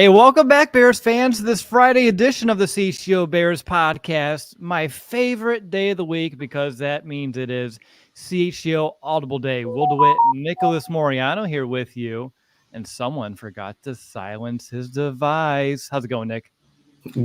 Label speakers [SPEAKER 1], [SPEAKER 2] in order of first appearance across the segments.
[SPEAKER 1] Hey, welcome back, Bears fans, to this Friday edition of the CHGO Bears Podcast. My favorite day of the week because that means it is CHGO Audible Day. Will DeWitt, Nicholas Moreano here with you, and someone forgot to silence his device. How's it going, Nick?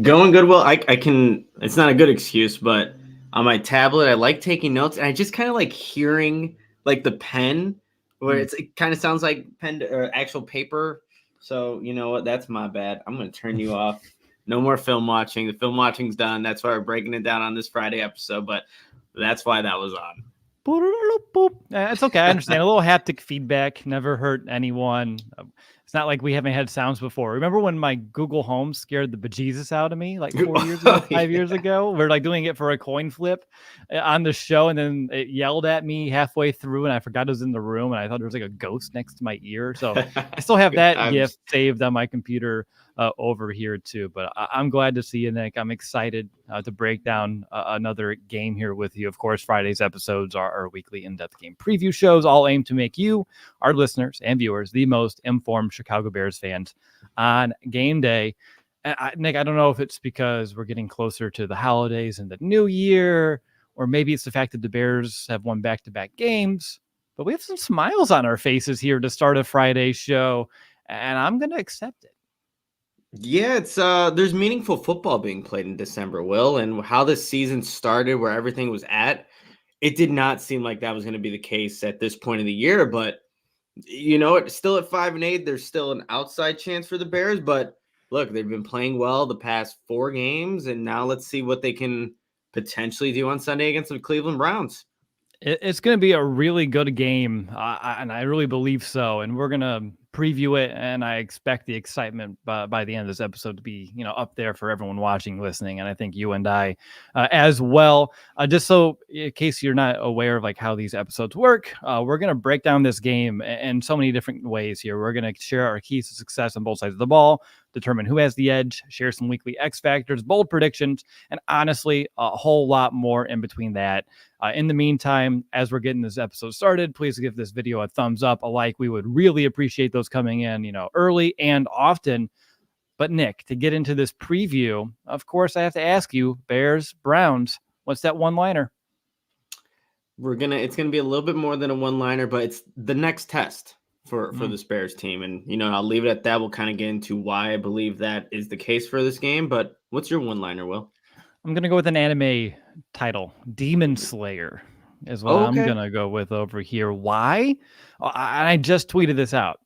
[SPEAKER 2] Going good. Well, I can. It's not a good excuse, but on my tablet, I like taking notes, and I just kind of like hearing like the pen, where it kind of sounds like pen or actual paper. So you know what? That's my bad. I'm gonna turn you off. No more film watching. The film watching's done. That's why we're breaking it down on this Friday episode. But that's why that was on.
[SPEAKER 1] It's okay. I understand. A little haptic feedback never hurt anyone. It's not like we haven't had sounds before. Remember when my Google Home scared the bejesus out of me like 4 years ago, 5 years ago? We're like doing it for a coin flip on the show, and then it yelled at me halfway through, and I forgot it was in the room, and I thought there was like a ghost next to my ear. So I still have that gift saved on my computer over here too. But I'm glad to see you, Nick. I'm excited to break down another game here with you. Of course, Friday's episodes are our weekly in-depth game preview shows, all aimed to make you, our listeners and viewers, the most informed Chicago Bears fans on game day. Nick, I don't know if it's because we're getting closer to the holidays and the new year, or maybe it's the fact that the Bears have won back-to-back games, but we have some smiles on our faces here to start a Friday show, and I'm going to accept it.
[SPEAKER 2] Yeah, it's there's meaningful football being played in December, Will, and how this season started, where everything was at. It did not seem like that was going to be the case at this point of the year, but you know, it's still at 5-8. There's still an outside chance for the Bears, but look, they've been playing well the past 4 games, and now let's see what they can potentially do on Sunday against the Cleveland Browns.
[SPEAKER 1] It's going to be a really good game, and I really believe so. And we're going to preview it, and I expect the excitement by the end of this episode to be, up there for everyone watching, listening, and I think you and I as well. Just so in case you're not aware of like how these episodes work, we're going to break down this game in so many different ways here. We're going to share our keys to success on both sides of the ball, determine who has the edge, share some weekly X factors, bold predictions, and honestly, a whole lot more in between that. In the meantime, as we're getting this episode started, please give this video a thumbs up, a like. We would really appreciate those coming in, early and often. But Nick, to get into this preview, of course, I have to ask you, Bears, Browns, what's that one-liner?
[SPEAKER 2] It's gonna be a little bit more than a one-liner, but it's the next test for this Bears team. And, I'll leave it at that. We'll kind of get into why I believe that is the case for this game. But what's your one-liner, Will?
[SPEAKER 1] I'm going to go with an anime title. Demon Slayer is what I'm going to go with over here. Why? I just tweeted this out.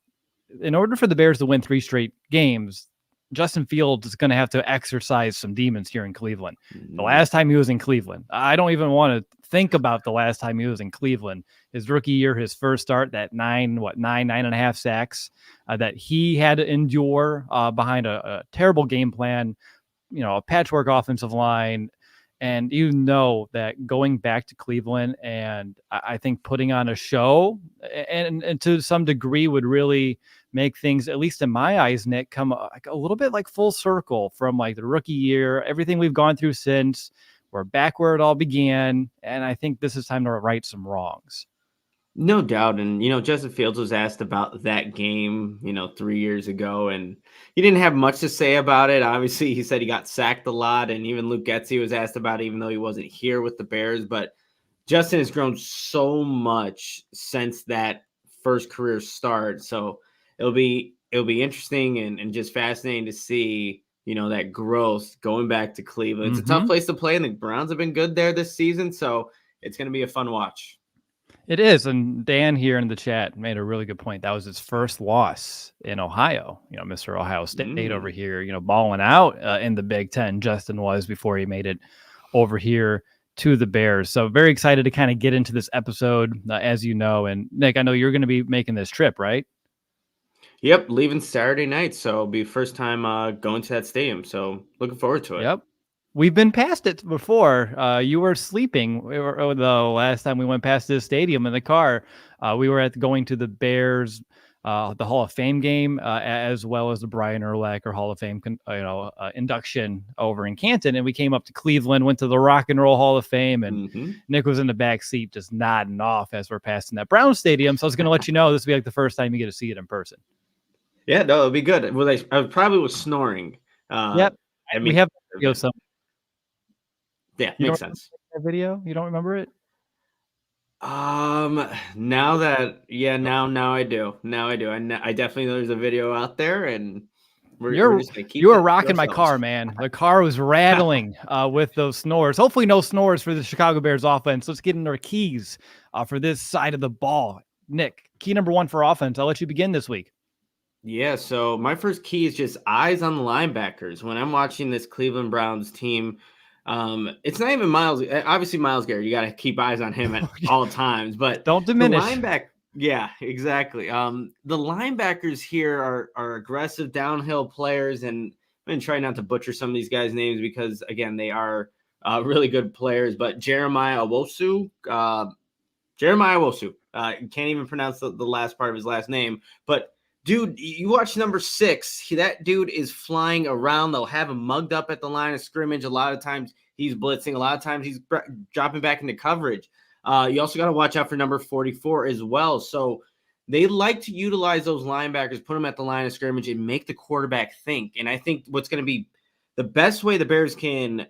[SPEAKER 1] In order for the Bears to win 3 straight games, Justin Fields is going to have to exercise some demons here in Cleveland. The last time he was in Cleveland, I don't even want to think about the last time he was in Cleveland. His rookie year, his first start, that 9.5 sacks that he had to endure behind a terrible game plan, a patchwork offensive line. And that going back to Cleveland and I think putting on a show and to some degree would really make things, at least in my eyes, Nick, come like a little bit like full circle from like the rookie year, everything we've gone through since. We're back where it all began. And I think this is time to right some wrongs.
[SPEAKER 2] No doubt. And, Justin Fields was asked about that game, 3 years ago, and he didn't have much to say about it. Obviously, he said he got sacked a lot, and even Luke Getsy was asked about it, even though he wasn't here with the Bears. But Justin has grown so much since that first career start. So it'll be interesting and just fascinating to see, that growth going back to Cleveland. It's a tough place to play, and the Browns have been good there this season. So it's going to be a fun watch.
[SPEAKER 1] It is. And Dan here in the chat made a really good point. That was his first loss in Ohio. Mr. Ohio State over here, balling out in the Big Ten. Justin was before he made it over here to the Bears. So very excited to kind of get into this episode, as you know. And Nick, I know you're going to be making this trip, right?
[SPEAKER 2] Yep. Leaving Saturday night. So it'll be first time going to that stadium. So looking forward to it.
[SPEAKER 1] Yep. We've been past it before. You were sleeping the last time we went past this stadium in the car. We were going to the Bears, the Hall of Fame game, as well as the Brian Urlacher Hall of Fame, induction over in Canton. And we came up to Cleveland, went to the Rock and Roll Hall of Fame, and Nick was in the back seat just nodding off as we're passing that Brown Stadium. So I was going to let you know this will be like the first time you get to see it in person.
[SPEAKER 2] Yeah, no, it'd be good. Well, I probably was snoring.
[SPEAKER 1] Yep,
[SPEAKER 2] That
[SPEAKER 1] we
[SPEAKER 2] makes
[SPEAKER 1] have
[SPEAKER 2] it
[SPEAKER 1] video.
[SPEAKER 2] better.
[SPEAKER 1] Some
[SPEAKER 2] Yeah,
[SPEAKER 1] you don't
[SPEAKER 2] makes
[SPEAKER 1] remember
[SPEAKER 2] sense.
[SPEAKER 1] that video? You don't remember it?
[SPEAKER 2] Now that now I do. Now I do. I definitely know there's a video out there, and we're
[SPEAKER 1] You're
[SPEAKER 2] just gonna
[SPEAKER 1] you
[SPEAKER 2] keep
[SPEAKER 1] were
[SPEAKER 2] that to
[SPEAKER 1] rocking my
[SPEAKER 2] ourselves.
[SPEAKER 1] car, man. The car was rattling with those snores. Hopefully, no snores for the Chicago Bears offense. Let's get into our keys for this side of the ball. Nick, key number one for offense. I'll let you begin this week.
[SPEAKER 2] Yeah, so my first key is just eyes on the linebackers. When I'm watching this Cleveland Browns team, it's not even Miles. Obviously, Miles Garrett, you got to keep eyes on him at all times. But
[SPEAKER 1] Don't
[SPEAKER 2] the
[SPEAKER 1] diminish.
[SPEAKER 2] yeah, exactly. The linebackers here are aggressive downhill players, and I'm gonna try not to butcher some of these guys' names because again, they are really good players. But Jeremiah Wosu. Can't even pronounce the last part of his last name. But, dude, you watch number 6. That dude is flying around. They'll have him mugged up at the line of scrimmage. A lot of times he's blitzing. A lot of times he's dropping back into coverage. You also got to watch out for number 44 as well. So they like to utilize those linebackers, put them at the line of scrimmage, and make the quarterback think. And I think what's going to be the best way the Bears can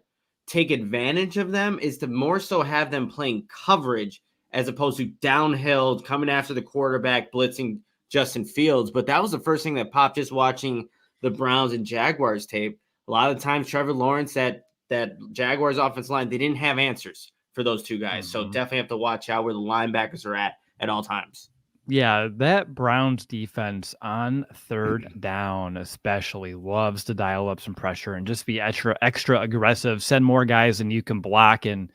[SPEAKER 2] take advantage of them is to more so have them playing coverage as opposed to downhill, coming after the quarterback, blitzing Justin Fields. But that was the first thing that popped just watching the Browns and Jaguars tape. A lot of times, Trevor Lawrence, that Jaguars offense line, they didn't have answers for those two guys. So definitely have to watch out where the linebackers are at all times.
[SPEAKER 1] Yeah, that Browns defense on third down especially loves to dial up some pressure and just be extra aggressive, send more guys than you can block. And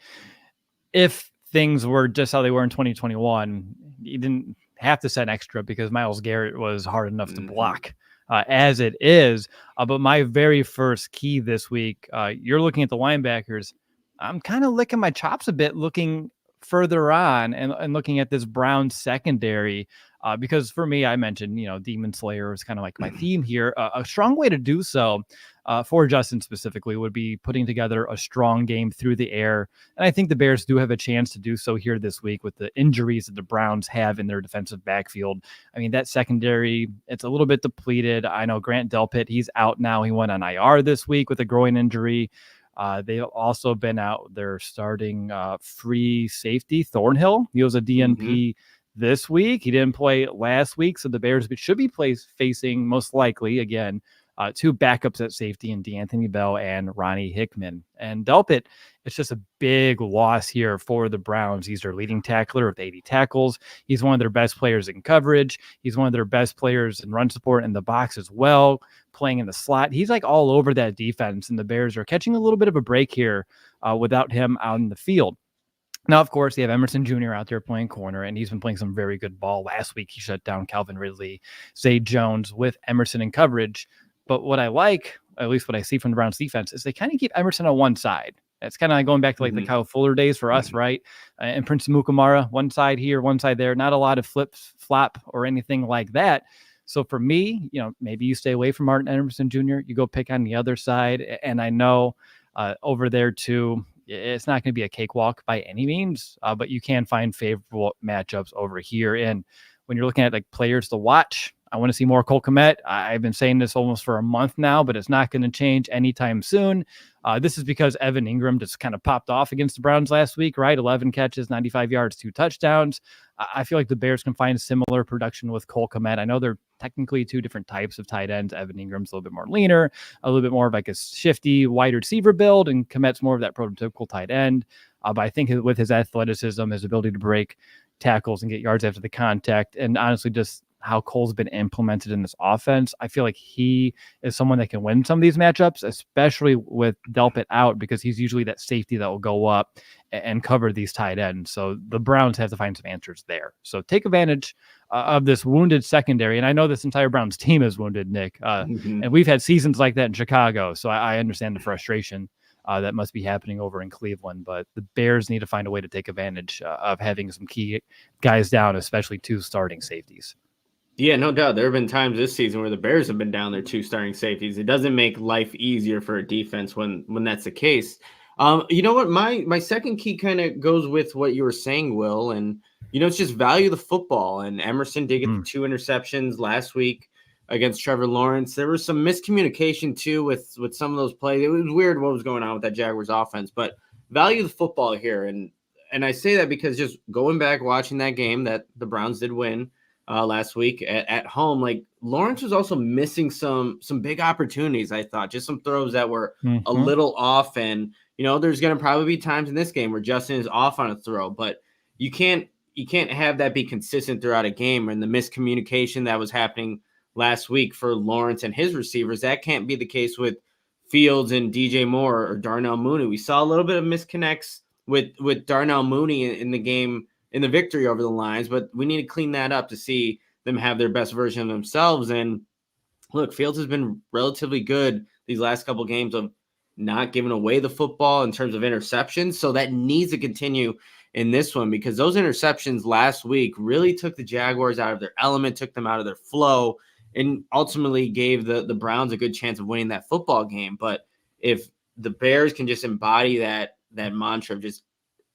[SPEAKER 1] if things were just how they were in 2021, you didn't have to send extra because Myles Garrett was hard enough to block as it is. But my very first key this week, you're looking at the linebackers. I'm kind of licking my chops a bit looking further on and looking at this Brown secondary. Because for me, I mentioned, Demon Slayer is kind of like my theme here. A strong way to do so for Justin specifically would be putting together a strong game through the air. And I think the Bears do have a chance to do so here this week with the injuries that the Browns have in their defensive backfield. I mean, that secondary, it's a little bit depleted. I know Grant Delpit, he's out now. He went on IR this week with a groin injury. They've also been out there starting free safety Thornhill. He was a DNP this week. He didn't play last week, so the Bears should be facing most likely again two backups at safety in D'Anthony Bell and Ronnie Hickman. And Delpit, it's just a big loss here for the Browns. He's their leading tackler with 80 tackles. He's one of their best players in coverage. He's one of their best players in run support in the box as well, playing in the slot. He's like all over that defense, and the Bears are catching a little bit of a break here without him out in the field. Now, of course, you have Emerson Jr. out there playing corner, and he's been playing some very good ball. Last week, he shut down Calvin Ridley, Zay Jones with Emerson in coverage. But what I like, at least what I see from the Browns defense, is they kind of keep Emerson on one side. It's kind of like going back to like the Kyle Fuller days for us, right? And Prince Mukamara, one side here, one side there. Not a lot of flop or anything like that. So for me, maybe you stay away from Martin Emerson Jr. You go pick on the other side. And I know over there too, it's not going to be a cakewalk by any means, but you can find favorable matchups over here. And when you're looking at like players to watch, I want to see more Cole Kmet. I've been saying this almost for a month now, but it's not going to change anytime soon. This is because Evan Ingram just kind of popped off against the Browns last week, right? 11 catches, 95 yards, 2 touchdowns. I feel like the Bears can find similar production with Cole Kmet. I know they're technically two different types of tight ends. Evan Ingram's a little bit more leaner, a little bit more of like a shifty wide receiver build, and Kmet's more of that prototypical tight end. But I think with his athleticism, his ability to break tackles and get yards after the contact, and honestly just how Cole's been implemented in this offense, I feel like he is someone that can win some of these matchups, especially with Delpit out, because he's usually that safety that will go up and cover these tight ends. So the Browns have to find some answers there. So take advantage of this wounded secondary. And I know this entire Browns team is wounded, Nick. And we've had seasons like that in Chicago. So I understand the frustration that must be happening over in Cleveland. But the Bears need to find a way to take advantage of having some key guys down, especially two starting safeties.
[SPEAKER 2] Yeah, no doubt. There have been times this season where the Bears have been down their two starting safeties. It doesn't make life easier for a defense when that's the case. You know what? My second key kind of goes with what you were saying, Will, and it's just value the football. And Emerson did get the 2 interceptions last week. against Trevor Lawrence. There was some miscommunication too with some of those plays. It was weird what was going on with that Jaguars offense, but value the football here. And I say that because just going back, watching that game that the Browns did win last week at home, like Lawrence was also missing some big opportunities. I thought just some throws that were a little off. And, there's going to probably be times in this game where Justin is off on a throw, but you can't have that be consistent throughout a game. And the miscommunication that was happening last week for Lawrence and his receivers, that can't be the case with Fields and DJ Moore or Darnell Mooney. We saw a little bit of misconnects with Darnell Mooney in the game, in the victory over the Lions, but we need to clean that up to see them have their best version of themselves. And look, Fields has been relatively good these last couple of games of not giving away the football in terms of interceptions. So that needs to continue in this one, because those interceptions last week really took the Jaguars out of their element, took them out of their flow, and ultimately gave the Browns a good chance of winning that football game. But if the Bears can just embody that mantra of just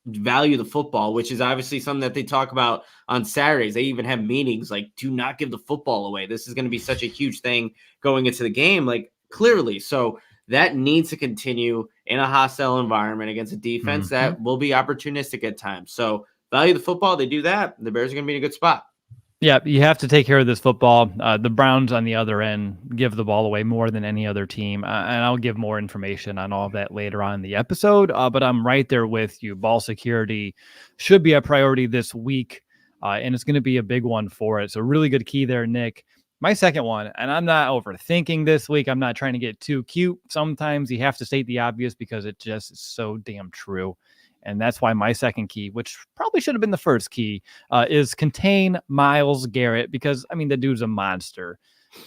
[SPEAKER 2] value the football, which is obviously something that they talk about on Saturdays. They even have meetings like, do not give the football away. This is going to be such a huge thing going into the game, like clearly. So that needs to continue in a hostile environment against a defense that will be opportunistic at times. So value the football. They do that, the Bears are going to be in a good spot.
[SPEAKER 1] Yeah, you have to take care of this football. The Browns on the other end give the ball away more than any other team, and I'll give more information on all of that later on in the episode, but I'm right there with you. Ball security should be a priority this week, and it's going to be a big one for it. So really good key there, Nick. My second one, and I'm not overthinking this week. I'm not trying to get too cute. Sometimes you have to state the obvious because it just is so damn true. And that's why my second key, which probably should have been the first key, is contain Myles Garrett, because, I mean, the dude's a monster.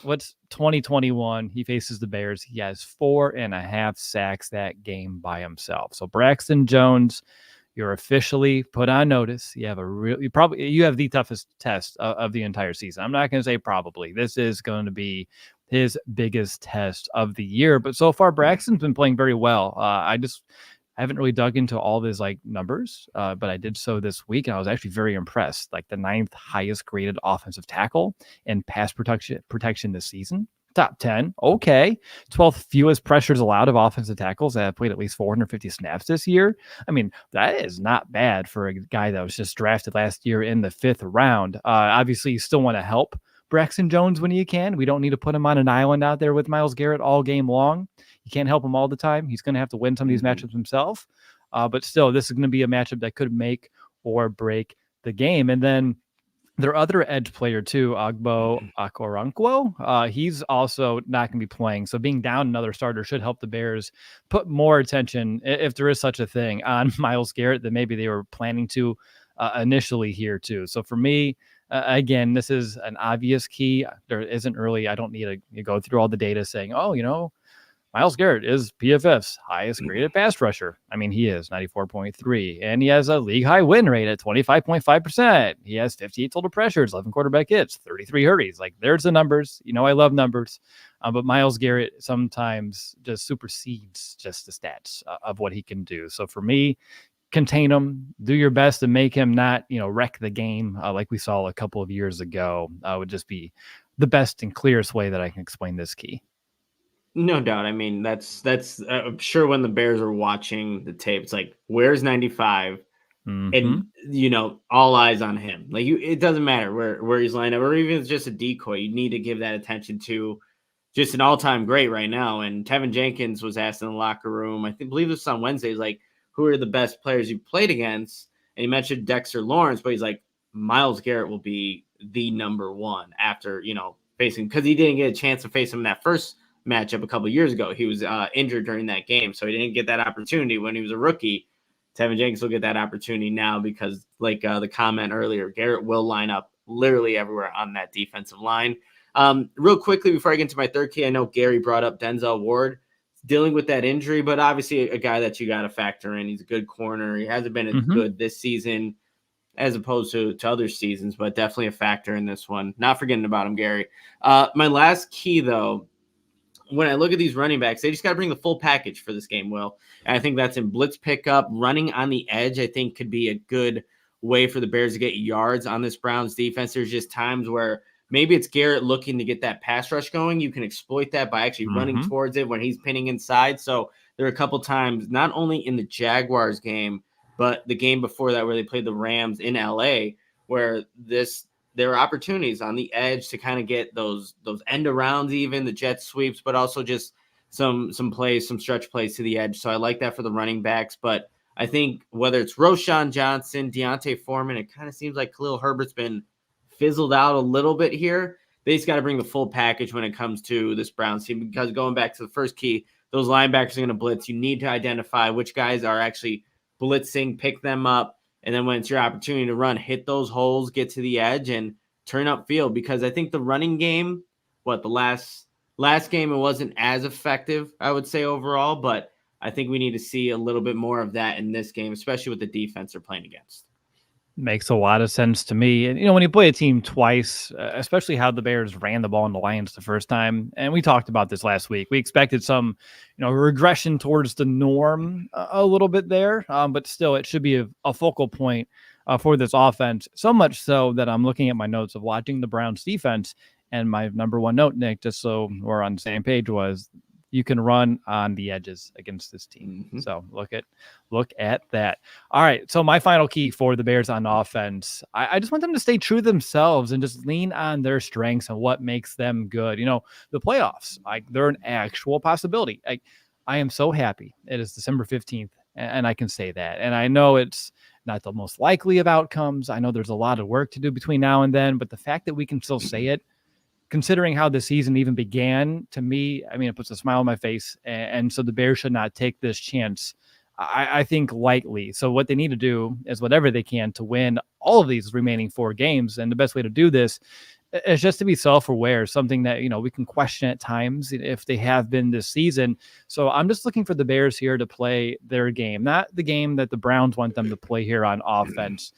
[SPEAKER 1] What's 2021? He faces the Bears. He has 4.5 sacks that game by himself. So Braxton Jones, you're officially put on notice. You have you have the toughest test of the entire season. I'm not going to say probably. This is going to be his biggest test of the year. But so far, Braxton's been playing very well. I haven't really dug into all of his numbers, but I did so this week, and I was actually very impressed. Like the 9th highest graded offensive tackle in pass protection this season. Top 10. Okay. 12th fewest pressures allowed of offensive tackles that have played at least 450 snaps this year. I mean, that is not bad for a guy that was just drafted last year in the 5th round. Obviously, you still want to help Braxton Jones when you can. We don't need to put him on an island out there with Myles Garrett all game long. You can't help him all the time. He's going to have to win some of these matchups himself. But still, this is going to be a matchup that could make or break the game. And then their other edge player too, Agbo Okoronkwo, he's also not going to be playing. So being down another starter should help the Bears put more attention, if there is such a thing, on Myles Garrett than maybe they were planning to initially here too. So for me, again, this is an obvious key. There isn't really, I don't need to go through all the data saying, Myles Garrett is PFF's highest graded pass rusher. I mean, he is 94.3, and he has a league high win rate at 25.5%. He has 58 total pressures, 11 quarterback hits, 33 hurries. Like, there's the numbers. I love numbers, but Myles Garrett sometimes just supersedes just the stats of what he can do. So for me, contain him, do your best to make him not, wreck the game like we saw a couple of years ago. Would just be the best and clearest way that I can explain this key.
[SPEAKER 2] No doubt. I mean, that's I'm sure when the Bears are watching the tape, it's like, where's 95? And, all eyes on him. Like, it doesn't matter where he's lined up, or even if it's just a decoy. You need to give that attention to just an all-time great right now. And Tevin Jenkins was asked in the locker room, believe this was on Wednesday, he's like, who are the best players you played against? And he mentioned Dexter Lawrence, but he's like, Myles Garrett will be the number one after, facing, because he didn't get a chance to face him in that first matchup a couple of years ago. He was injured during that game, so he didn't get that opportunity when he was a rookie. Tevin Jenkins will get that opportunity now because, like the comment earlier, Garrett will line up literally everywhere on that defensive line. Real quickly before I get into my third key, I know Gary brought up Denzel Ward dealing with that injury, but obviously a guy that you got to factor in. He's a good corner. He hasn't been as good this season as opposed to other seasons, but definitely a factor in this one. Not forgetting about him, Gary. My last key, though, when I look at these running backs, they just got to bring the full package for this game, Will. And I think that's in blitz pickup. Running on the edge, I think, could be a good way for the Bears to get yards on this Browns defense. There's just times where maybe it's Garrett looking to get that pass rush going. You can exploit that by actually running towards it when he's pinning inside. So there are a couple times, not only in the Jaguars game, but the game before that where they played the Rams in LA, where there are opportunities on the edge to kind of get those end arounds, even the jet sweeps, but also just some plays, some stretch plays to the edge. So I like that for the running backs. But I think whether it's Roschon Johnson, Deontay Foreman, it kind of seems like Khalil Herbert's been fizzled out a little bit here. They just got to bring the full package when it comes to this Browns team, because going back to the first key, those linebackers are going to blitz. You need to identify which guys are actually blitzing, pick them up, and then when it's your opportunity to run, hit those holes, get to the edge, and turn up field. Because I think the running game, the last game, it wasn't as effective, I would say, overall, but I think we need to see a little bit more of that in this game, especially with the defense they're playing against.
[SPEAKER 1] Makes a lot of sense to me. And, when you play a team twice, especially how the Bears ran the ball on the Lions the first time, and we talked about this last week, we expected some, regression towards the norm a little bit there, but still it should be a focal point for this offense, so much so that I'm looking at my notes of watching the Browns defense, and my number one note, Nick, just so we're on the same page, was you can run on the edges against this team. So look at that. All right. So my final key for the Bears on offense, I just want them to stay true to themselves and just lean on their strengths and what makes them good. The playoffs, they're an actual possibility. I am so happy it is December 15th and I can say that. And I know it's not the most likely of outcomes. I know there's a lot of work to do between now and then, but the fact that we can still say it, considering how the season even began, to me, it puts a smile on my face. And so the Bears should not take this chance, I think, lightly. So what they need to do is whatever they can to win all of these remaining 4 games. And the best way to do this is just to be self-aware, something that, we can question at times if they have been this season. So I'm just looking for the Bears here to play their game, not the game that the Browns want them to play here on offense.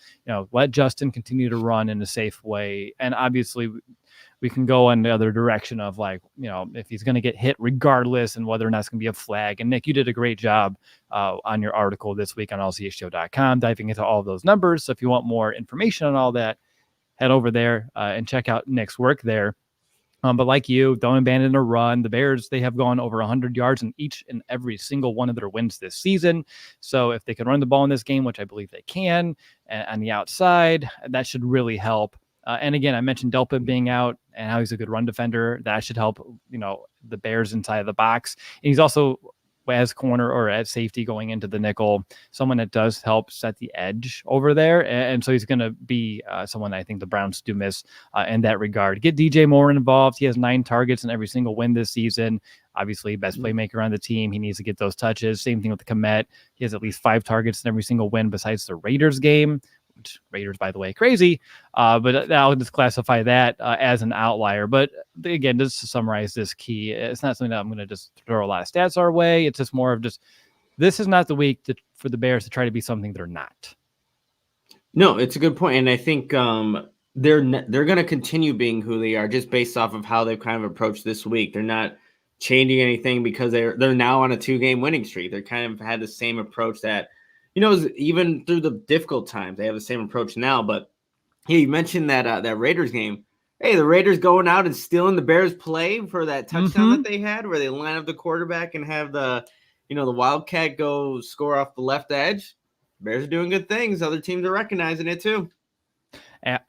[SPEAKER 1] Let Justin continue to run in a safe way. And obviously, we can go in the other direction of if he's going to get hit regardless and whether or not it's going to be a flag. And Nick, you did a great job on your article this week on allchgo.com, diving into all of those numbers. So if you want more information on all that, head over there and check out Nick's work there. But like you, don't abandon a run. The Bears, they have gone over 100 yards in each and every single one of their wins this season. So if they can run the ball in this game, which I believe they can, on the outside, that should really help. And again, I mentioned Delpit being out and how he's a good run defender. That should help, the Bears inside of the box. And he's also as corner or at safety going into the nickel, someone that does help set the edge over there. And so he's going to be someone I think the Browns do miss in that regard. Get DJ Moore involved. He has 9 targets in every single win this season. Obviously, best playmaker on the team. He needs to get those touches. Same thing with the Komet. He has at least 5 targets in every single win besides the Raiders game. Raiders, by the way, crazy. But I'll just classify that as an outlier. But again, just to summarize this key, it's not something that I'm going to just throw a lot of stats our way. It's just more of this is not the week for the Bears to try to be something they're not.
[SPEAKER 2] No, it's a good point. And I think they're going to continue being who they are just based off of how they've kind of approached this week. They're not changing anything because they're now on a 2-game winning streak. They kind of had the same approach that, even through the difficult times, they have the same approach now. But hey, you mentioned that Raiders game. Hey, the Raiders going out and stealing the Bears play for that touchdown that they had, where they line up the quarterback and have the Wildcat go score off the left edge. Bears are doing good things. Other teams are recognizing it too.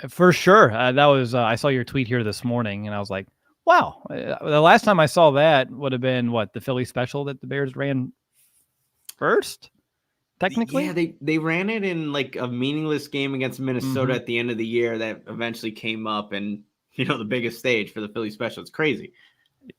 [SPEAKER 1] For sure. That was I saw your tweet here this morning, and I was like, wow. The last time I saw that would have been the Philly special that the Bears ran first. Technically,
[SPEAKER 2] yeah, they ran it in a meaningless game against Minnesota at the end of the year that eventually came up, and the biggest stage for the Philly special. It's crazy.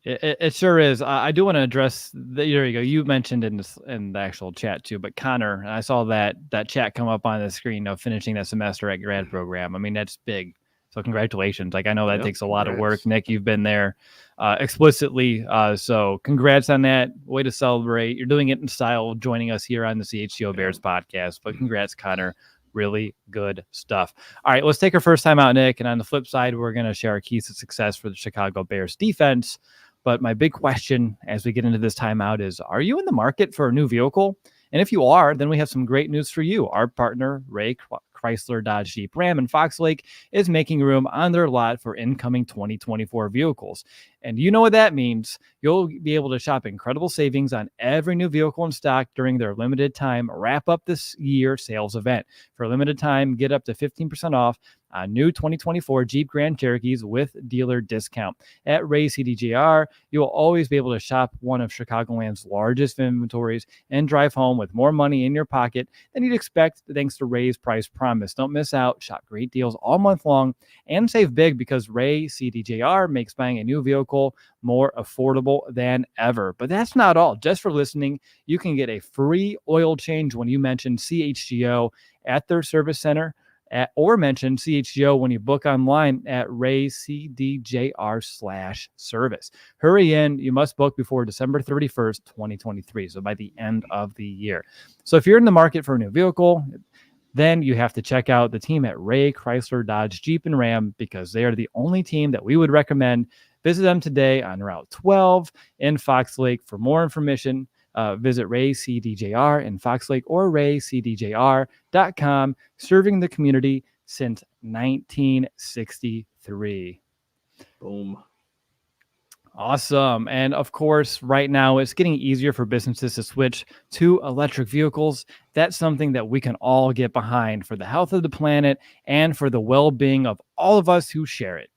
[SPEAKER 1] It sure is. I do want to address there you go. You mentioned in the actual chat too, but Connor, and I saw that chat come up on the screen. Finishing that semester at grad program. That's big. So congratulations. I know that takes a lot of work. Nick, you've been there explicitly. So congrats on that. Way to celebrate. You're doing it in style, joining us here on the CHGO Bears podcast. But congrats, Connor. Really good stuff. All right, let's take our first time out, Nick. And on the flip side, we're going to share our keys to success for the Chicago Bears defense. But my big question as we get into this timeout is, are you in the market for a new vehicle? And if you are, then we have some great news for you. Our partner, Chrysler, Dodge, Jeep, Ram, and Fox Lake is making room on their lot for incoming 2024 vehicles. And you know what that means. You'll be able to shop incredible savings on every new vehicle in stock during their limited time wrap up this year sales event. For a limited time, get up to 15% off on new 2024 Jeep Grand Cherokees with dealer discount. At Ray CDJR, you'll always be able to shop one of Chicagoland's largest inventories and drive home with more money in your pocket than you'd expect thanks to Ray's price promise. Don't miss out. Shop great deals all month long and save big because Ray CDJR makes buying a new vehicle more affordable than ever. But that's not all. Just for listening, you can get a free oil change when you mention CHGO at their service center or mention CHGO when you book online at raycdjr/service. Hurry in. You must book before December 31st, 2023. So by the end of the year. So if you're in the market for a new vehicle, then you have to check out the team at Ray Chrysler, Dodge, Jeep, and Ram because they are the only team that we would recommend. Visit them today on Route 12 in Fox Lake. For more information, visit Ray CDJR in Fox Lake or raycdjr.com, serving the community since 1963.
[SPEAKER 2] Boom.
[SPEAKER 1] Awesome. And of course, right now it's getting easier for businesses to switch to electric vehicles. That's something that we can all get behind for the health of the planet and for the well-being of all of us who share it.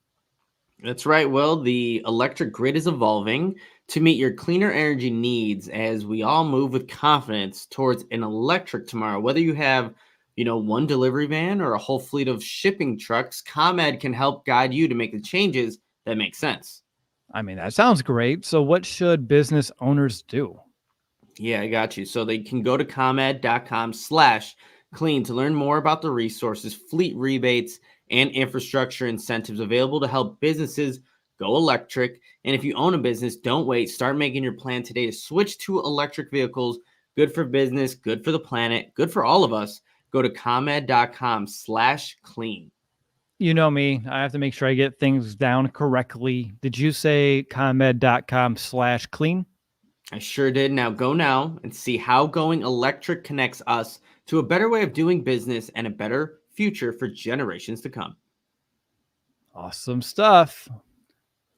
[SPEAKER 2] That's right, Will. The electric grid is evolving to meet your cleaner energy needs as we all move with confidence towards an electric tomorrow. Whether you have, one delivery van or a whole fleet of shipping trucks, ComEd can help guide you to make the changes that make sense.
[SPEAKER 1] I mean, that sounds great. So what should business owners do?
[SPEAKER 2] Yeah, I got you. So they can go to ComEd.com/clean to learn more about the resources, fleet rebates, and infrastructure incentives available to help businesses go electric. And if you own a business, don't wait. Start making your plan today to switch to electric vehicles. Good for business, good for the planet, good for all of us. Go to ComEd.com/clean.
[SPEAKER 1] You know me, I have to make sure I get things down correctly. Did you say ComEd.com/clean?
[SPEAKER 2] I sure did. Now go now and see how going electric connects us to a better way of doing business and a better future for generations to come.
[SPEAKER 1] Awesome stuff.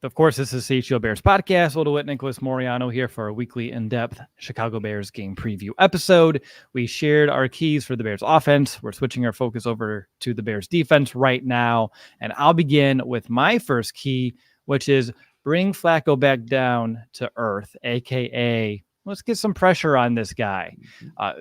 [SPEAKER 1] Of course, this is CHGO Bears Podcast. DeWitt, Nicholas Moreano here for a weekly in-depth Chicago Bears game preview episode. We shared our keys for the Bears offense. We're switching our focus over to the Bears defense right now. And I'll begin with my first key, which is bring Flacco back down to earth, a.k.a. let's get some pressure on this guy.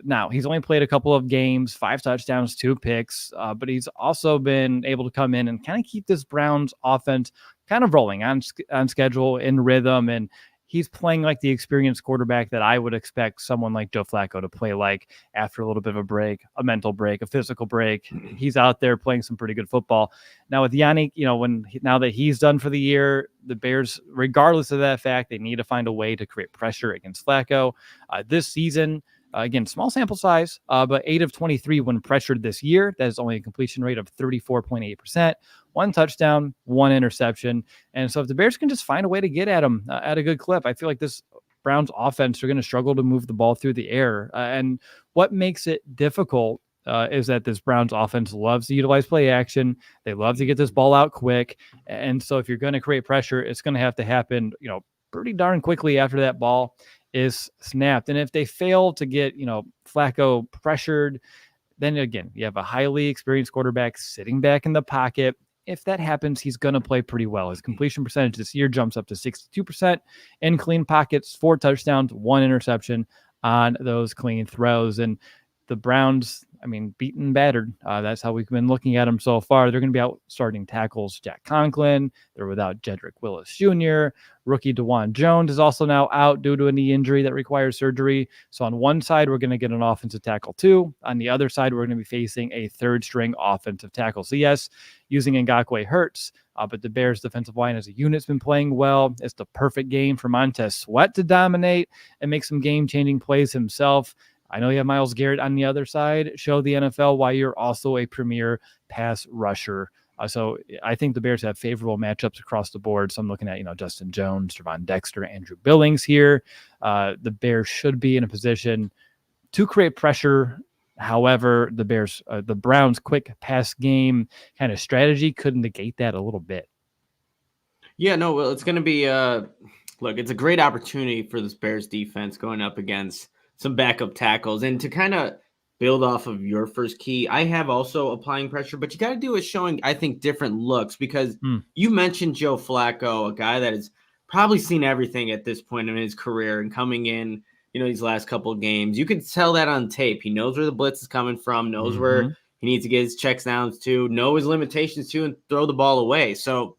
[SPEAKER 1] Now, he's only played a couple of games, 5 touchdowns, 2 picks, but he's also been able to come in and kind of keep this Browns offense kind of rolling on schedule, in rhythm, and he's playing like the experienced quarterback that I would expect someone like Joe Flacco to play like after a little bit of a break, a mental break, a physical break. He's out there playing some pretty good football. Now with Yannick, now that he's done for the year, the Bears, regardless of that fact, they need to find a way to create pressure against Flacco. This season, again, small sample size, but 8 of 23 when pressured this year. That is only a completion rate of 34.8%, 1 touchdown, 1 interception. And so if the Bears can just find a way to get at him at a good clip, I feel like this Browns offense are going to struggle to move the ball through the air. And what makes it difficult is that this Browns offense loves to utilize play action. They love to get this ball out quick. And so if you're going to create pressure, it's going to have to happen, pretty darn quickly after that ball is snapped. And if they fail to get, Flacco pressured, then again, you have a highly experienced quarterback sitting back in the pocket. If that happens, he's going to play pretty well. His completion percentage this year jumps up to 62% in clean pockets, 4 touchdowns, 1 interception on those clean throws. And the Browns, beaten and battered. That's how we've been looking at them so far. They're going to be out starting tackles Jack Conklin. They're without Jedrick Willis Jr. Rookie DeWan Jones is also now out due to a knee injury that requires surgery. So on one side, we're going to get an offensive tackle too. On the other side, we're going to be facing a third-string offensive tackle. So yes, using Ngakoue hurts, but the Bears' defensive line as a unit's been playing well. It's the perfect game for Montez Sweat to dominate and make some game-changing plays himself. I know you have Myles Garrett on the other side. Show the NFL why you're also a premier pass rusher. So I think the Bears have favorable matchups across the board. So I'm looking at, Justin Jones, Trevon Dexter, Andrew Billings here. The Bears should be in a position to create pressure However, the Browns' quick pass game kind of strategy could negate that a little bit.
[SPEAKER 2] Yeah, no, well, it's going to be look, it's a great opportunity for this Bears defense going up against some backup tackles. And to kind of build off of your first key, I have also applying pressure, but you got to do is showing, I think, different looks because you mentioned Joe Flacco, a guy that has probably seen everything at this point in his career and coming in, these last couple of games. You could tell that on tape. He knows where the blitz is coming from, knows where he needs to get his checks downs to, know his limitations to, and throw the ball away. So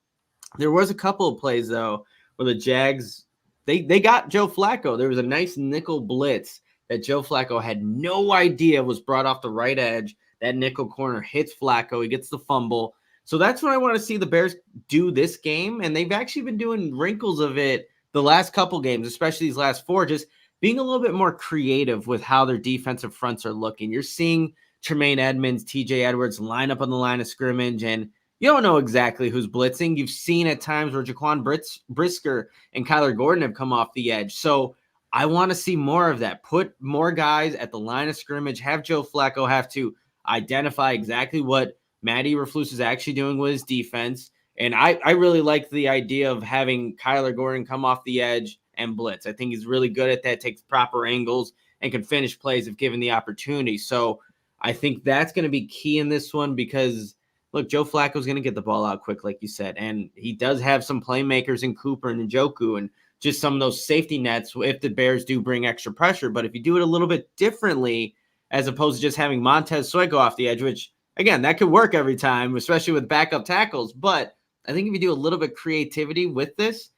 [SPEAKER 2] there was a couple of plays, though, where the Jags, they got Joe Flacco. There was a nice nickel blitz that Joe Flacco had no idea was brought off the right edge. That nickel corner hits Flacco. He gets the fumble. So that's what I want to see the Bears do this game. And they've actually been doing wrinkles of it the last couple games, especially these last four, just being a little bit more creative with how their defensive fronts are looking. You're seeing Tremaine Edmonds, TJ Edwards line up on the line of scrimmage, and you don't know exactly who's blitzing. You've seen at times where Jaquan Brisker and Kyler Gordon have come off the edge. So I want to see more of that. Put more guys at the line of scrimmage. Have Joe Flacco have to identify exactly what Matty Eberflus is actually doing with his defense. And I really like the idea of having Kyler Gordon come off the edge and blitz. I think he's really good at that, takes proper angles, and can finish plays if given the opportunity. So I think that's going to be key in this one because – look, Joe Flacco's going to get the ball out quick, like you said, and he does have some playmakers in Cooper and Njoku and just some of those safety nets if the Bears do bring extra pressure. But if you do it a little bit differently, as opposed to just having Montez Sweat go off the edge, which, again, that could work every time, especially with backup tackles. But I think if you do a little bit creativity with this,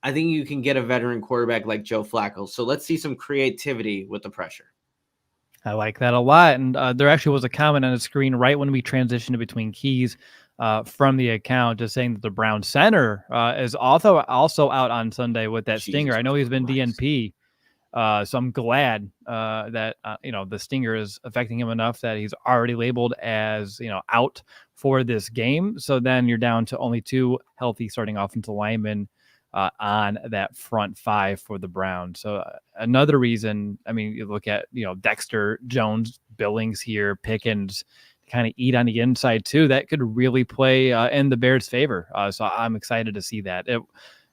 [SPEAKER 2] I think you can get a veteran quarterback like Joe Flacco. So let's see some creativity with the pressure.
[SPEAKER 1] I like that a lot. And there actually was a comment on the screen right when we transitioned between keys from the account just saying that the Brown center is also out on Sunday with that stinger. I know he's been DNP. So I'm glad that, the stinger is affecting him enough that he's already labeled as, out for this game. So then you're down to only two healthy starting offensive linemen on that front five for the Browns. So another reason, you look at, Dexter, Jones, Billings here, Pickens kind of eat on the inside too. That could really play in the Bears' favor. So I'm excited to see that. It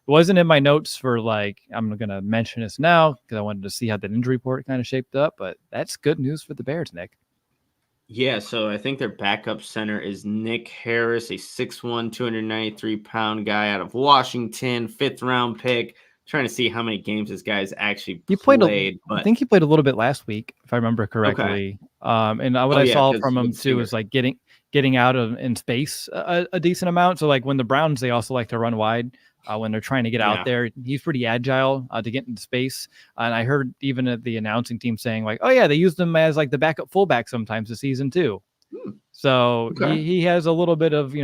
[SPEAKER 1] wasn't in my notes for I'm going to mention this now because I wanted to see how that injury report kind of shaped up, but that's good news for the Bears, Nick.
[SPEAKER 2] Yeah, so I think their backup center is Nick Harris, a 6'1", 293-pound guy out of Washington, fifth-round pick. Trying to see how many games this guy's actually played.
[SPEAKER 1] I think he played a little bit last week, if I remember correctly. Okay. And what I saw from him, too, is getting out in space a decent amount. So, when the Browns, they also like to run wide. When they're trying to get out there, he's pretty agile to get into space. And I heard even at the announcing team saying they used him as the backup fullback sometimes this season too. So he has a little bit of,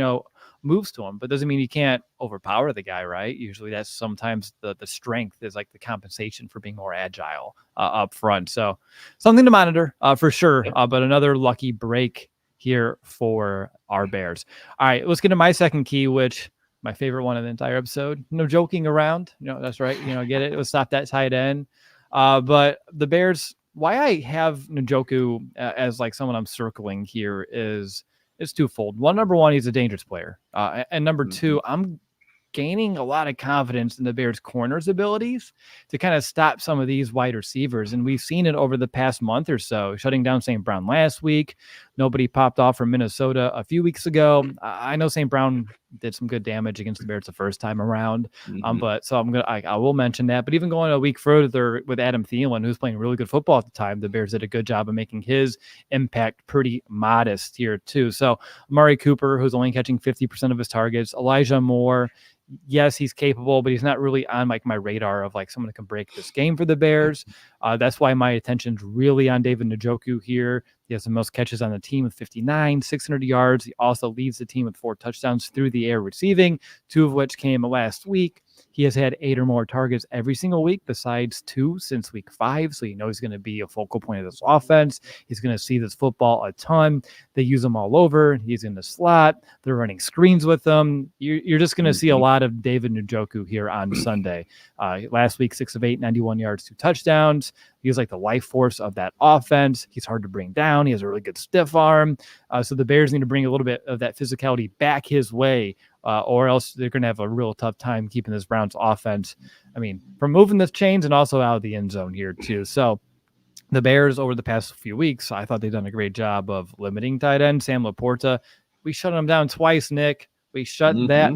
[SPEAKER 1] moves to him, but doesn't mean you can't overpower the guy, right? Usually that's sometimes the strength is the compensation for being more agile up front. So something to monitor for sure. But another lucky break here for our Bears. All right, let's get to my second key, which my favorite one of the entire episode. No joking around. That's right. Get it. Let's stop that tight end. But the Bears, why I have Njoku as someone I'm circling here is twofold. Number one, he's a dangerous player. And number two, I'm gaining a lot of confidence in the Bears corners' abilities to kind of stop some of these wide receivers. And we've seen it over the past month or so, shutting down St. Brown last week. Nobody popped off from Minnesota a few weeks ago. I know St. Brown did some good damage against the Bears the first time around. But so I will mention that. But even going a week further with Adam Thielen, who's playing really good football at the time, the Bears did a good job of making his impact pretty modest here too. So Amari Cooper, who's only catching 50% of his targets, Elijah Moore, yes, he's capable, but he's not really on my radar of someone who can break this game for the Bears. That's why my attention's really on David Njoku here. He has the most catches on the team with 59, 600 yards. He also leads the team with 4 touchdowns through the air receiving, 2 of which came last week. He has had 8 or more targets every single week, besides 2 since week 5. So he's going to be a focal point of this offense. He's going to see this football a ton. They use him all over. He's in the slot. They're running screens with him. You're just going to see a lot of David Njoku here on Sunday. Last week, 6 of 8, 91 yards, 2 touchdowns. He's like the life force of that offense. He's hard to bring down. He has a really good stiff arm. So the Bears need to bring a little bit of that physicality back his way, or else they're going to have a real tough time keeping this Browns offense. I mean, from moving the chains and also out of the end zone here too. So the Bears over the past few weeks, I thought they've done a great job of limiting tight end Sam Laporta. We shut him down twice, Nick. We shut that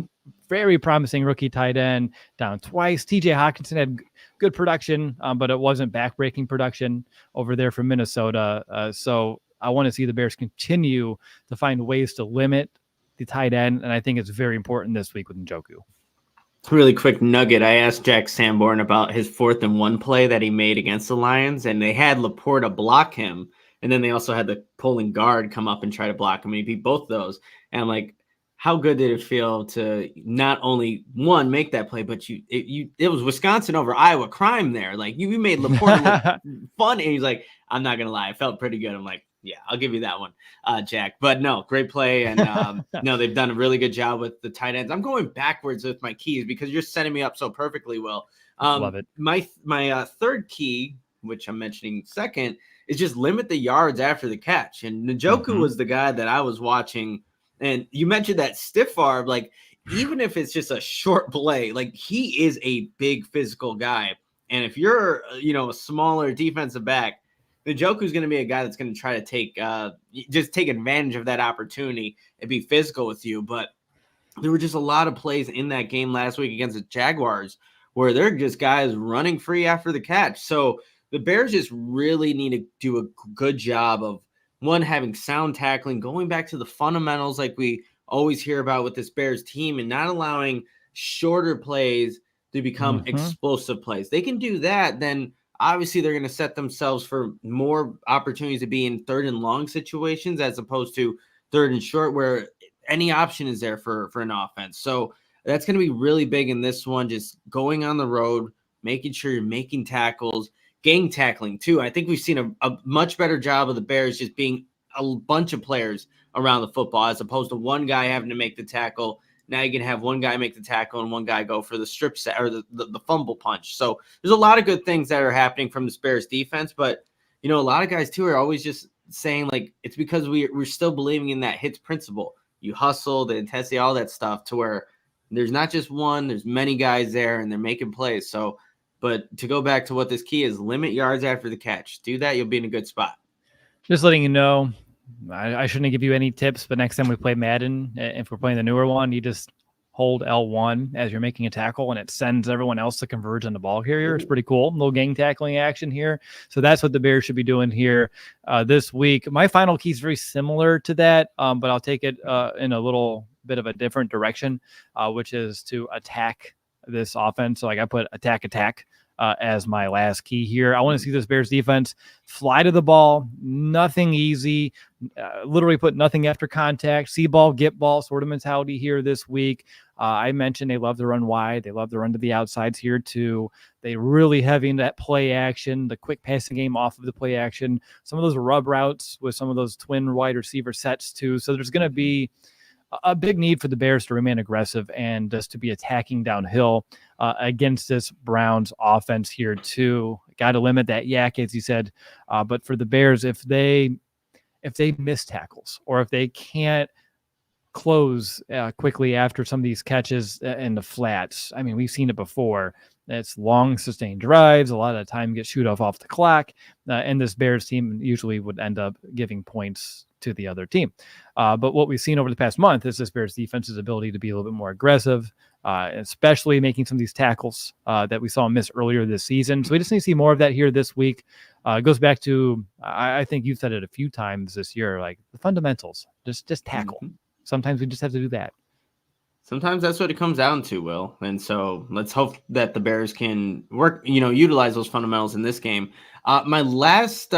[SPEAKER 1] very promising rookie tight end down twice. TJ Hawkinson had good production, but it wasn't backbreaking production over there from Minnesota. So I want to see the Bears continue to find ways to limit the tight end, and I think it's very important this week with Njoku.
[SPEAKER 2] Really quick nugget. I asked Jack Sanborn about his 4th and 1 play that he made against the Lions, and they had Laporta block him, and then they also had the pulling guard come up and try to block him, and he beat both those. And I'm like, how good did it feel to not only one make that play, but it was Wisconsin over Iowa crime there. Like you made Laporta look fun, and he's like, I'm not gonna lie, I felt pretty good. I'm like, yeah, I'll give you that one, Jack. But no, great play, and no, they've done a really good job with the tight ends. I'm going backwards with my keys because you're setting me up so perfectly, Will.
[SPEAKER 1] Love it.
[SPEAKER 2] My third key, which I'm mentioning second, is just limit the yards after the catch. And Njoku was the guy that I was watching. And you mentioned that stiff arm, like even if it's just a short play, like he is a big physical guy. And if you're, a smaller defensive back, Njoku is going to be a guy that's going to try to take advantage of that opportunity and be physical with you. But there were just a lot of plays in that game last week against the Jaguars where they're just guys running free after the catch. So the Bears just really need to do a good job of, one, having sound tackling, going back to the fundamentals like we always hear about with this Bears team, and not allowing shorter plays to become explosive plays. They can do that, then obviously they're going to set themselves for more opportunities to be in 3rd and long situations as opposed to 3rd and short where any option is there for an offense. So that's going to be really big in this one, just going on the road, making sure you're making tackles, gang tackling too. I think we've seen a much better job of the Bears just being a bunch of players around the football as opposed to one guy having to make the tackle. Now you can have one guy make the tackle and one guy go for the strip set or the fumble punch. So there's a lot of good things that are happening from the Bears defense, but a lot of guys too are always just saying like it's because we're still believing in that hits principle. You hustle, the intensity, all that stuff, to where there's not just one, there's many guys there and they're making plays. So but to go back to what this key is, limit yards after the catch. Do that, you'll be in a good spot.
[SPEAKER 1] Just letting you know, I shouldn't give you any tips, but next time we play Madden, if we're playing the newer one, you just hold L1 as you're making a tackle, and it sends everyone else to converge on the ball carrier. It's pretty cool. A little gang tackling action here. So that's what the Bears should be doing here this week. My final key is very similar to that, but I'll take it in a little bit of a different direction, which is to attack this offense. So like I put attack as my last key here. I want to see this Bears defense fly to the ball, nothing easy, literally put nothing after contact, see ball, get ball sort of mentality here this week. I mentioned they love to run wide. They love to run to the outsides here too. They really heavy into that play action, the quick passing game off of the play action, some of those rub routes with some of those twin wide receiver sets too. So there's going to be a big need for the Bears to remain aggressive and just to be attacking downhill against this Browns offense here too. Got to limit that yak, as you said. But for the Bears, if they miss tackles or if they can't close quickly after some of these catches in the flats, I mean, we've seen it before. It's long, sustained drives. A lot of the time get shoot off the clock. And this Bears team usually would end up giving points to the other team. But what we've seen over the past month is this Bears defense's ability to be a little bit more aggressive, especially making some of these tackles that we saw miss earlier this season. So we just need to see more of that here this week. It goes back to, I think you've said it a few times this year, like the fundamentals, just tackle. Sometimes we just have to do that.
[SPEAKER 2] Sometimes that's what it comes down to, Will. And so let's hope that the Bears can utilize those fundamentals in this game. My last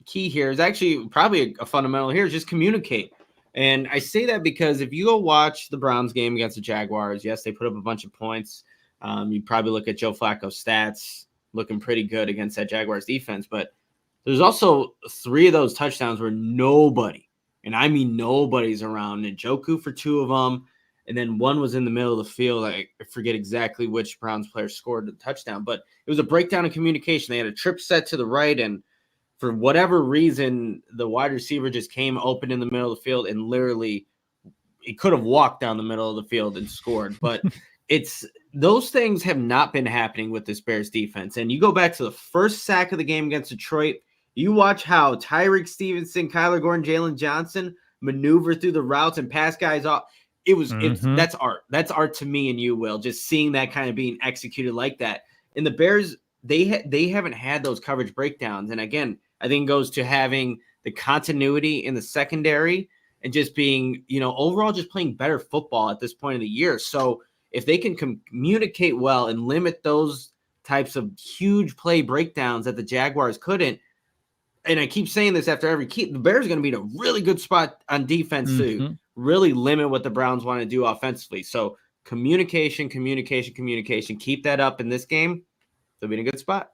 [SPEAKER 2] key here is actually probably a fundamental here, is just communicate. And I say that because if you go watch the Browns game against the Jaguars, yes, they put up a bunch of points. You probably look at Joe Flacco's stats, looking pretty good against that Jaguars defense. But there's also 3 of those touchdowns where nobody, and I mean nobody's around. Njoku for 2 of them. and then one was in the middle of the field. I forget exactly which Browns player scored the touchdown, but it was a breakdown in communication. They had a trip set to the right, and for whatever reason, the wide receiver just came open in the middle of the field and literally he could have walked down the middle of the field and scored. But those things have not been happening with this Bears defense. And you go back to the first sack of the game against Detroit, you watch how Tyreek Stevenson, Kyler Gordon, Jalen Johnson maneuver through the routes and pass guys off. That's art. That's art to me and you, Will, just seeing that kind of being executed like that. And the Bears, they haven't had those coverage breakdowns. And again, I think it goes to having the continuity in the secondary and just being, overall just playing better football at this point of the year. So if they can communicate well and limit those types of huge play breakdowns that the Jaguars couldn't, and I keep saying this after every key, the Bears are going to be in a really good spot on defense to really limit what the Browns want to do offensively. So communication, keep that up in this game. They'll be in a good spot.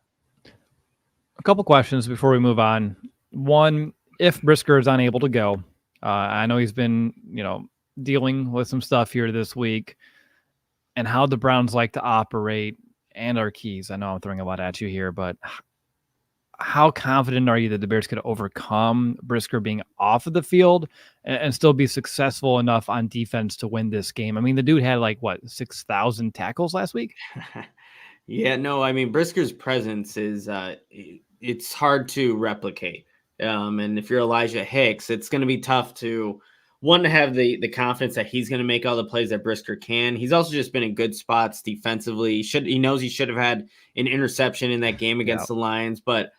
[SPEAKER 1] A couple questions before we move on. One, if Brisker is unable to go, I know he's been, dealing with some stuff here this week, and how the Browns like to operate and our keys. I know I'm throwing a lot at you here, but how confident are you that the Bears could overcome Brisker being off of the field and still be successful enough on defense to win this game? I mean, the dude had 6,000 tackles last week.
[SPEAKER 2] Yeah, no, I mean, Brisker's presence is it's hard to replicate. And if you're Elijah Hicks, it's going to be tough to have the confidence that he's going to make all the plays that Brisker can. He's also just been in good spots defensively. He knows he should have had an interception in that game against the Lions, but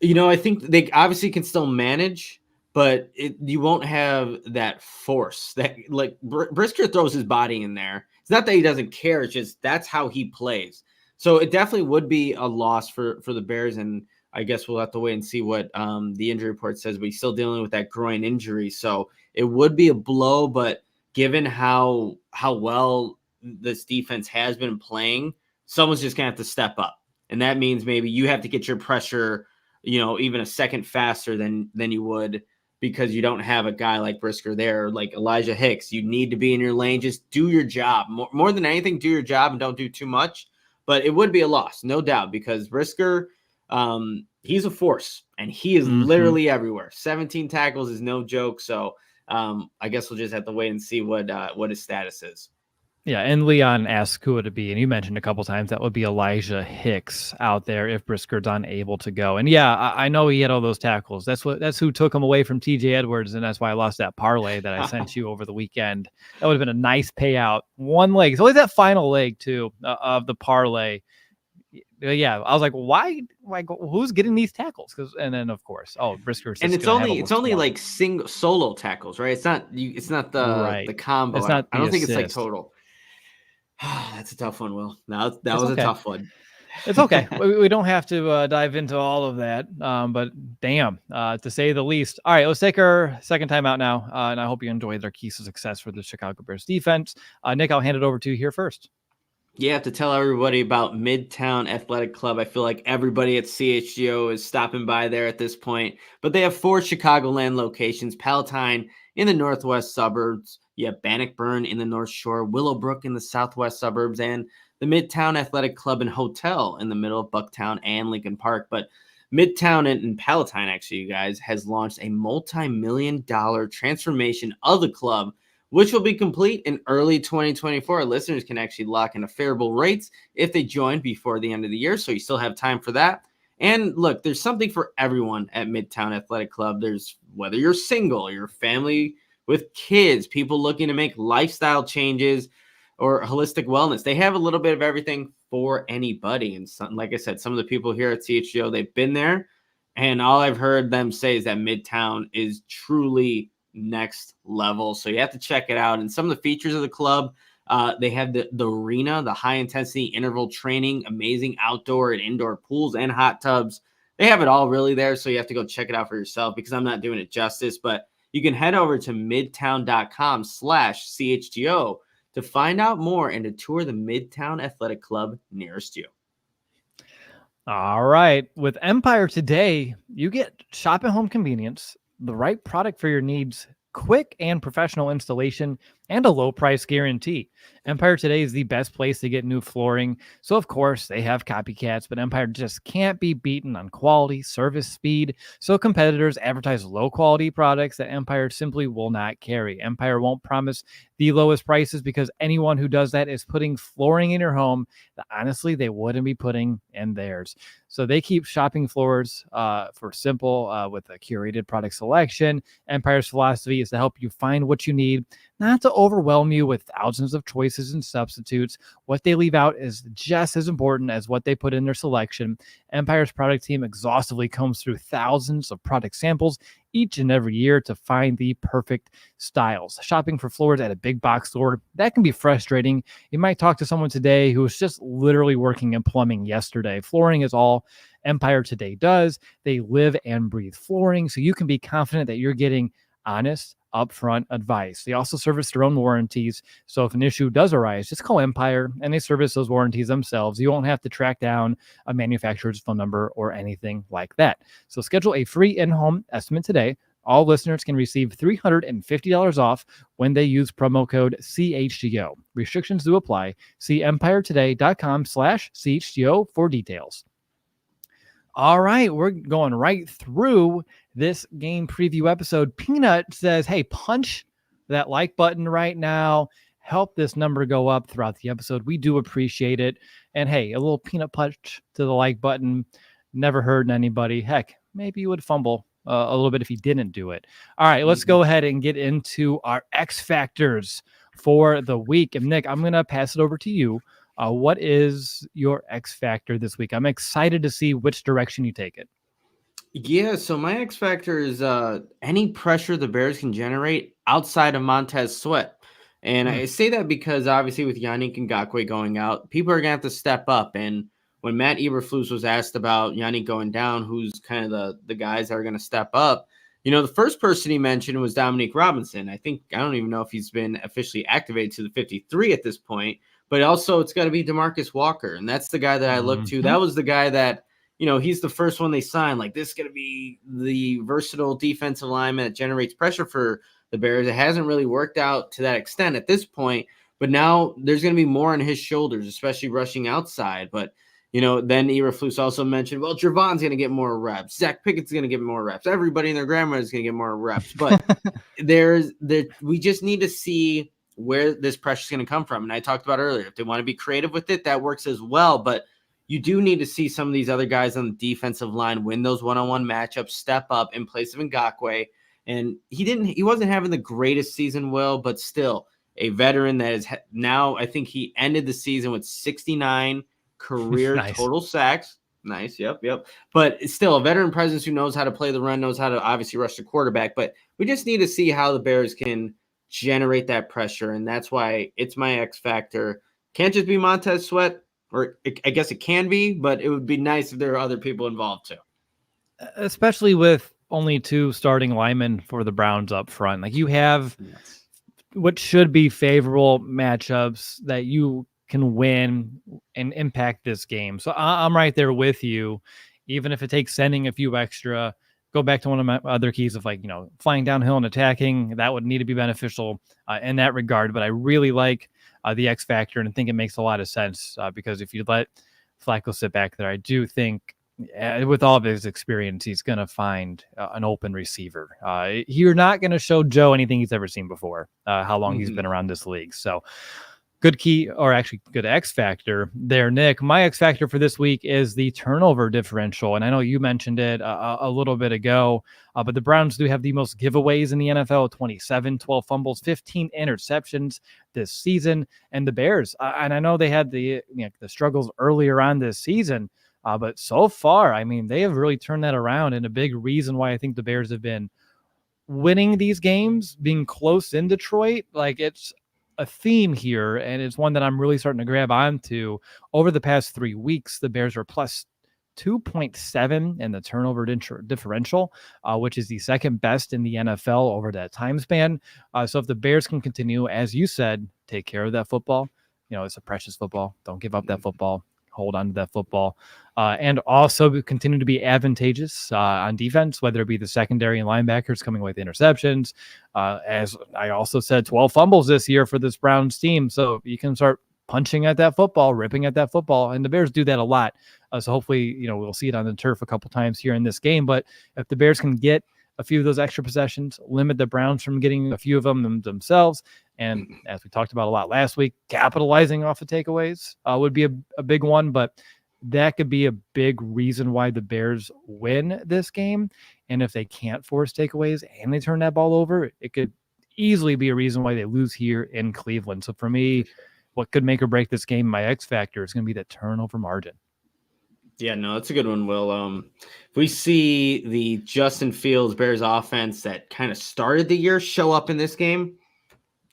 [SPEAKER 2] I think they obviously can still manage, but you won't have that force that Brisker throws his body in there. It's not that he doesn't care. It's just that's how he plays. So it definitely would be a loss for the Bears. And I guess we'll have to wait and see what the injury report says, but he's still dealing with that groin injury. So it would be a blow, but given how well this defense has been playing, someone's just going to have to step up. And that means maybe you have to get your pressure, even a second faster than you would, because you don't have a guy like Brisker there, like Elijah Hicks. You need to be in your lane. Just do your job. More than anything, do your job and don't do too much. But it would be a loss, no doubt, because Brisker, he's a force, and he is literally everywhere. 17 tackles is no joke. So I guess we'll just have to wait and see what his status is.
[SPEAKER 1] Yeah, and Leon asked who would it be, and you mentioned a couple times that would be Elijah Hicks out there if Brisker's unable to go. And yeah, I know he had all those tackles. That's who took him away from TJ Edwards, and that's why I lost that parlay that I sent you over the weekend. That would have been a nice payout. One leg. It's always that final leg too of the parlay. Yeah, I was like, why? Who's getting these tackles? And then of course, Brisker's.
[SPEAKER 2] And it's only like single solo tackles, right? It's not the combo.
[SPEAKER 1] It's not.
[SPEAKER 2] I don't think
[SPEAKER 1] assist.
[SPEAKER 2] it's like total. That's a tough one, Will. That was okay. A tough one.
[SPEAKER 1] It's okay. we don't have to dive into all of that, but damn, to say the least. All right, let's take our second time out now, and I hope you enjoyed our keys to success for the Chicago Bears defense. Nick, I'll hand it over to you here first.
[SPEAKER 2] You have to tell everybody about Midtown Athletic Club. I ffeel like everybody at CHGO is stopping by there at this point. But they have 4 Chicagoland locations: Palatine in the northwest suburbs, you have Bannockburn in the North Shore, Willowbrook in the southwest suburbs, and the Midtown Athletic Club and Hotel in the middle of Bucktown and Lincoln Park. But Midtown and Palatine, actually, you guys, has launched a multi-million-dollar transformation of the club, which will be complete in early 2024. Listeners can actually lock in favorable rates if they join before the end of the year, so you still have time for that. And look, there's something for everyone at Midtown Athletic Club. There's whether you're single, your family with kids, people looking to make lifestyle changes or holistic wellness. They have a little bit of everything for anybody. And like I said, some of the people here at CHGO, they've been there, and all I've heard them say is that Midtown is truly next level. So you have to check it out. And some of the features of the club, they have the arena, the high intensity interval training, amazing outdoor and indoor pools and hot tubs. They have it all really there. So you have to go check it out for yourself, because I'm not doing it justice. But you can head over to midtown.com/CHGO to find out more and to tour the Midtown Athletic Club nearest you.
[SPEAKER 1] All right. With Empire today, you get shop at home convenience, the right product for your needs, quick and professional installation, and a low price guarantee. Empire Today is the best place to get new flooring. So, of course, they have copycats, but Empire just can't be beaten on quality, service, speed. So, competitors advertise low quality products that Empire simply will not carry. Empire won't promise the lowest prices because anyone who does that is putting flooring in your home that honestly they wouldn't be putting in theirs. So, they keep shopping floors for simple with a curated product selection. Empire's philosophy is to help you find what you need, not to overwhelm you with thousands of choices and substitutes. What they leave out is just as important as what they put in their selection. Empire's product team exhaustively combs through thousands of product samples each and every year to find the perfect styles. Shopping for floors at a big box store, that can be frustrating. You might talk to someone today who was just literally working in plumbing yesterday. Flooring is all Empire Today does. They live and breathe flooring, so you can be confident that you're getting honest, upfront advice. They also service their own warranties. So if an issue does arise, just call Empire and they service those warranties themselves. You won't have to track down a manufacturer's phone number or anything like that. So schedule a free in-home estimate today. All listeners can receive $350 off when they use promo code CHGO. Restrictions do apply. See empiretoday.com/CHGO for details. All right, we're going right through this game preview episode. Peanut says, hey, punch that like button right now. Help this number go up throughout the episode. We do appreciate it. And hey, a little peanut punch to the like button. Never hurt anybody. Heck, maybe you would fumble a little bit if you didn't do it. All right, let's go ahead and get into our X Factors for the week. And Nick, I'm going to pass it over to you. What is your X Factor this week? I'm excited to see which direction you take it.
[SPEAKER 2] Yeah, so my X Factor is any pressure the Bears can generate outside of Montez Sweat. And I say that because obviously with Yannick Ngakoue going out, people are going to have to step up. And when Matt Eberflus was asked about Yannick going down, who's kind of the guys that are going to step up, you know, the first person he mentioned was Dominique Robinson. I don't even know if he's been officially activated to the 53 at this point. But also, it's got to be DeMarcus Walker, and that's the guy that I look to. That was the guy that, you know, he's the first one they signed. Like, this is going to be the versatile defensive lineman that generates pressure for the Bears. It hasn't really worked out to that extent at this point, but now there's going to be more on his shoulders, especially rushing outside. But, you know, then Eberflus also mentioned, well, Javon's going to get more reps. Zach Pickett's going to get more reps. Everybody and their grandmother is going to get more reps. But we just need to see where this pressure is going to come from. And I talked about earlier, if they want to be creative with it, that works as well. But you do need to see some of these other guys on the defensive line win those one-on-one matchups, step up in place of Ngakoue. And he wasn't having the greatest season, Will, but still a veteran that is now, I think he ended the season with 69 career total sacks. Nice. Yep. But it's still a veteran presence who knows how to play the run, knows how to obviously rush the quarterback. But we just need to see how the Bears can generate that pressure, and that's why it's my X Factor. Can't just be Montez Sweat, or I guess it can be, but it would be nice if there are other people involved too.
[SPEAKER 1] Especially with only 2 starting linemen for the Browns up front. Like, you have what should be favorable matchups that you can win and impact this game. So I'm right there with you, even if it takes sending a few extra. Go back to one of my other keys of, like, you know, flying downhill and attacking. That would need to be beneficial in that regard. But I really like the X Factor and think it makes a lot of sense because if you let Flacco sit back there, I do think with all of his experience, he's going to find an open receiver. You're not going to show Joe anything he's ever seen before, how long he's been around this league. So good key, or actually good X Factor there, Nick. My X Factor for this week is the turnover differential. And I know you mentioned it a little bit ago, but the Browns do have the most giveaways in the NFL, 27, 12 fumbles, 15 interceptions this season. And the Bears, and I know they had the struggles earlier on this season, but so far, I mean, they have really turned that around. And a big reason why I think the Bears have been winning these games, being close in Detroit, like, it's a theme here, and it's one that I'm really starting to grab onto. Over the past 3 weeks, the Bears are plus 2.7 in the turnover differential, which is the second best in the NFL over that time span. So if the Bears can continue, as you said, take care of that football, you know, it's a precious football. Don't give up that football. hold on to that football. And also continue to be advantageous on defense, whether it be the secondary and linebackers coming away with interceptions. As I also said, 12 fumbles this year for this Browns team. So you can start punching at that football, ripping at that football. And the Bears do that a lot. So hopefully, we'll see it on the turf a couple times here in this game. But if the Bears can get a few of those extra possessions, limit the Browns from getting a few of them themselves, and as we talked about a lot last week, capitalizing off of takeaways would be a big one. But that could be a big reason why the Bears win this game. And if they can't force takeaways and they turn that ball over, it could easily be a reason why they lose here in Cleveland. So for me, what could make or break this game, my X factor, is going to be that turnover margin.
[SPEAKER 2] Yeah, no, that's a good one, Will. If we see the Justin Fields Bears offense that kind of started the year show up in this game,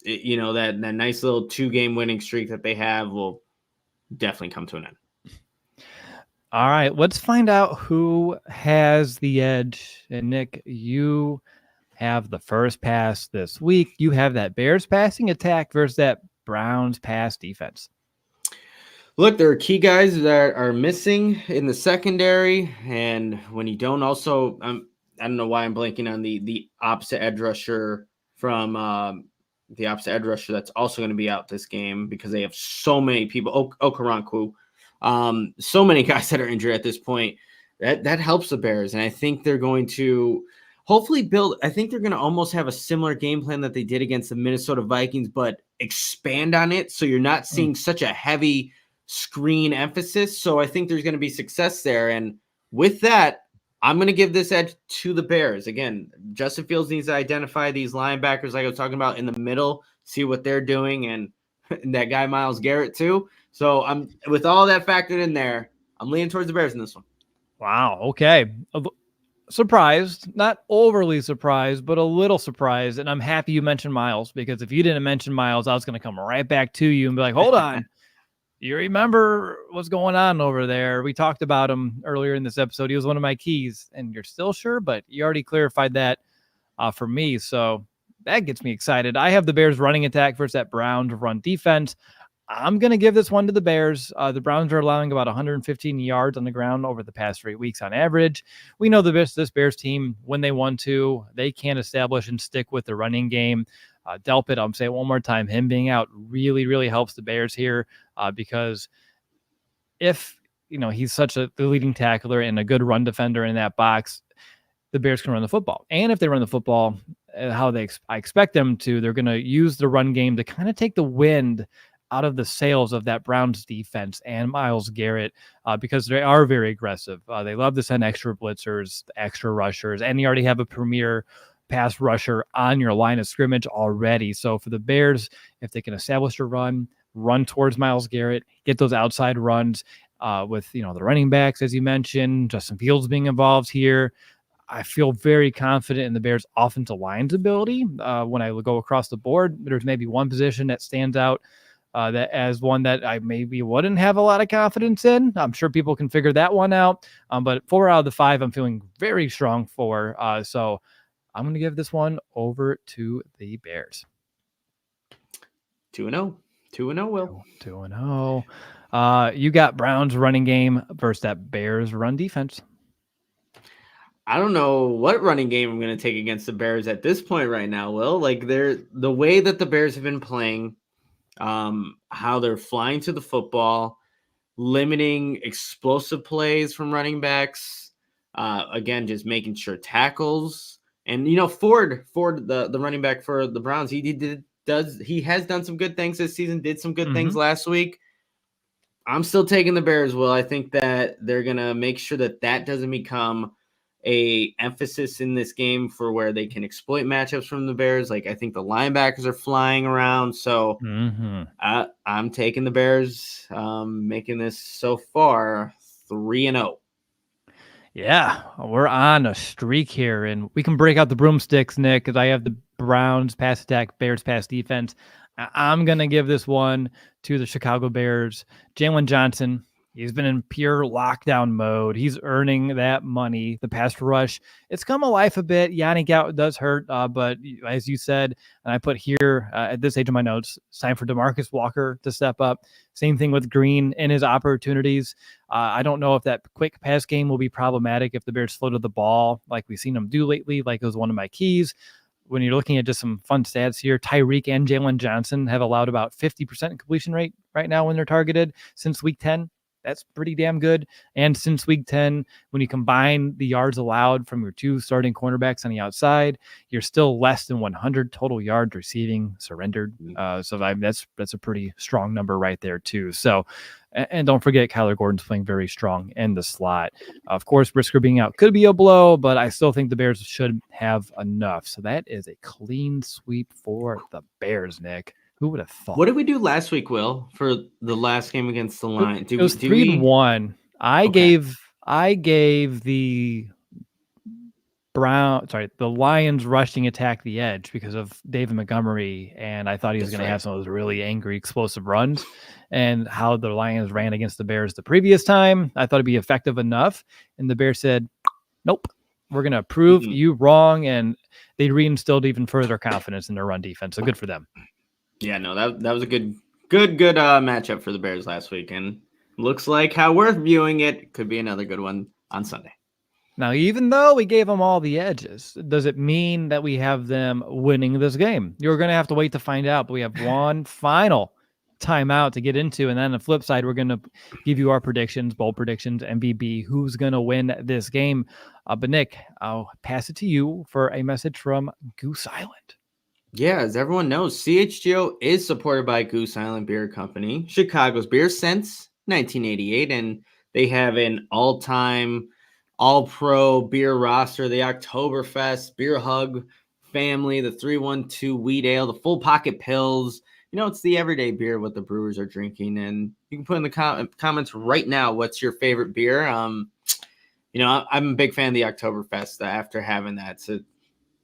[SPEAKER 2] that nice little 2-game winning streak that they have will definitely come to an end.
[SPEAKER 1] All right, let's find out who has the edge. And Nick, you have the first pass this week. You have that Bears passing attack versus that Browns pass defense.
[SPEAKER 2] Look, there are key guys that are missing in the secondary, and when you don't also, I don't know why I'm blanking on the opposite edge rusher from the opposite edge rusher that's also going to be out this game because they have so many people. Okoronkwo, so many guys that are injured at this point. That helps the Bears, and I think they're going to hopefully build. I think they're going to almost have a similar game plan that they did against the Minnesota Vikings, but expand on it so you're not seeing such a heavy screen emphasis. So I think there's going to be success there. And with that, I'm going to give this edge to the Bears. Again, Justin Fields needs to identify these linebackers like I was talking about in the middle, see what they're doing, and that guy Myles Garrett too. So I'm with all that factored in there, I'm leaning towards the Bears in this one.
[SPEAKER 1] Wow. Okay. Surprised, not overly surprised, but a little surprised. And I'm happy you mentioned Myles, because if you didn't mention Myles, I was going to come right back to you and be like, hold on. You remember what's going on over there? We talked about him earlier in this episode. He was one of my keys, and you're still sure, but you already clarified that for me. So that gets me excited. I have the Bears running attack versus that Browns run defense. I'm going to give this one to the Bears. The Browns are allowing about 115 yards on the ground over the past 3 weeks on average. We know this Bears team, when they want to, they can establish and stick with the running game. Delpit, I'll say it one more time, him being out really, really helps the Bears here because if, he's such the leading tackler and a good run defender in that box, the Bears can run the football. And if they run the football, I expect them to, they're going to use the run game to kind of take the wind out of the sails of that Browns defense and Myles Garrett because they are very aggressive. They love to send extra blitzers, extra rushers, and you already have a premier pass rusher on your line of scrimmage already. So for the Bears, if they can establish a run towards Myles Garrett, get those outside runs with, the running backs, as you mentioned, Justin Fields being involved here, I feel very confident in the Bears' offensive line's ability. When I go across the board, there's maybe one position that stands out that as one that I maybe wouldn't have a lot of confidence in. I'm sure people can figure that one out. But 4 out of the 5, I'm feeling very strong for. So I'm going to give this one over to the Bears.
[SPEAKER 2] 2-0. 2-0, Will.
[SPEAKER 1] 2-0. You got Browns running game versus that Bears run defense.
[SPEAKER 2] I don't know what running game I'm going to take against the Bears at this point right now, Will. Like the way that the Bears have been playing, how they're flying to the football, limiting explosive plays from running backs. Again, just making sure tackles. And Ford, the running back for the Browns, he has done some good things this season. Did some good things last week. I'm still taking the Bears. Will I think that they're gonna make sure that doesn't become a emphasis in this game for where they can exploit matchups from the Bears. Like I think the linebackers are flying around, so I'm taking the Bears. Making this so far 3-0.
[SPEAKER 1] Yeah, we're on a streak here, and we can break out the broomsticks, Nick, because I have the Browns pass attack, Bears pass defense. I'm going to give this one to the Chicago Bears. Jalen Johnson, He's been in pure lockdown mode. He's earning that money. The pass rush, it's come alive a bit. Yannick out does hurt, but as you said, and I put here at this age of my notes, it's time for DeMarcus Walker to step up. Same thing with Green and his opportunities. I don't know if that quick pass game will be problematic if the Bears floated the ball like we've seen them do lately, like it was one of my keys. When you're looking at just some fun stats here, Tyreek and Jalen Johnson have allowed about 50% completion rate right now when they're targeted since week 10. That's pretty damn good. And since week 10, when you combine the yards allowed from your two starting cornerbacks on the outside, you're still less than 100 total yards receiving surrendered. So that's a pretty strong number right there too. So, and don't forget, Kyler Gordon's playing very strong in the slot. Of course, Brisker being out could be a blow, but I still think the Bears should have enough. So that is a clean sweep for the Bears, Nick. Who would have thought?
[SPEAKER 2] What did we do last week, Will, for the last game against the Lions?
[SPEAKER 1] It was 3-1. I gave the Lions rushing attack the edge because of David Montgomery, and I thought he was going to have some of those really angry, explosive runs. And how the Lions ran against the Bears the previous time, I thought it'd be effective enough. And the Bears said, "Nope, we're going to prove you wrong," and they reinstilled even further confidence in their run defense. So good for them.
[SPEAKER 2] Yeah, no, that was a good matchup for the Bears last week, and looks like how we're viewing it could be another good one on Sunday.
[SPEAKER 1] Now, even though we gave them all the edges, does it mean that we have them winning this game? You're going to have to wait to find out, but we have one final timeout to get into, and then on the flip side, we're going to give you our predictions, bold predictions, MVB, who's going to win this game. But Nick, I'll pass it to you for a message from Goose Island.
[SPEAKER 2] Yeah, as everyone knows, CHGO is supported by Goose Island Beer Company, Chicago's beer since 1988, and they have an all-time, all-pro beer roster, the Oktoberfest, Beer Hug family, the 312 Wheat Ale, the Full Pocket Pills. You know, it's the everyday beer what the brewers are drinking, and you can put in the comments right now what's your favorite beer. You know, I'm a big fan of the Oktoberfest after having that. It's a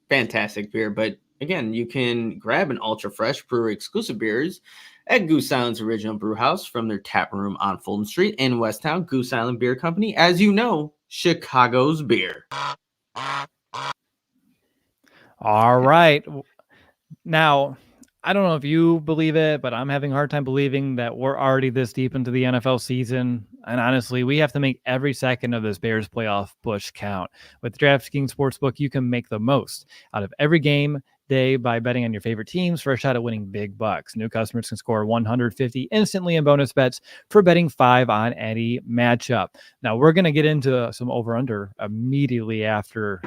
[SPEAKER 2] fantastic beer, but again, you can grab an ultra fresh brewery exclusive beers at Goose Island's original brew house from their tap room on Fulton Street in Westtown. Goose Island Beer Company, as you know, Chicago's beer.
[SPEAKER 1] All right. Now, I don't know if you believe it, but I'm having a hard time believing that we're already this deep into the NFL season. And honestly, we have to make every second of this Bears playoff push count. With DraftKings Sportsbook, you can make the most out of every game day by betting on your favorite teams for a shot at winning big bucks. New customers can score $150 instantly in bonus bets for betting 5 on any matchup. Now, we're going to get into some over-under immediately after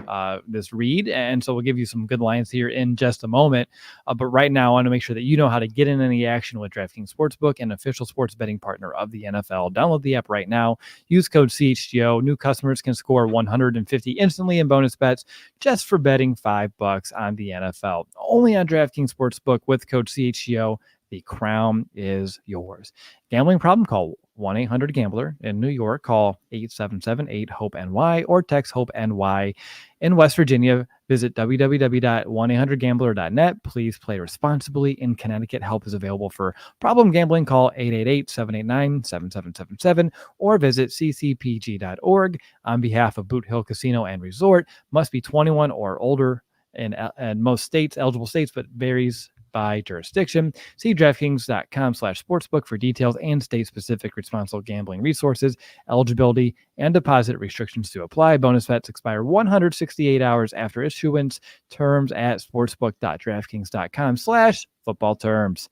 [SPEAKER 1] this read, and so we'll give you some good lines here in just a moment. But right now, I want to make sure that you know how to get in any action with DraftKings Sportsbook, an official sports betting partner of the NFL. Download the app right now. Use code CHGO. New customers can score $150 instantly in bonus bets just for betting $5 on the NFL. Only on DraftKings Sportsbook with code CHGO. The crown is yours. Gambling problem? Call 1-800-GAMBLER. In New York, call 877-8-HOPE-NY or text HOPE-NY. In West Virginia, visit www.1800gambler.net. Please play responsibly. In Connecticut, help is available for problem gambling. Call 888-789-7777 or visit ccpg.org. On behalf of Boot Hill Casino and Resort, must be 21 or older in most states, eligible states, but varies by jurisdiction. See DraftKings.com/sportsbook for details and state-specific responsible gambling resources, eligibility, and deposit restrictions to apply. Bonus bets expire 168 hours after issuance. Terms at sportsbook.draftkings.com/football terms.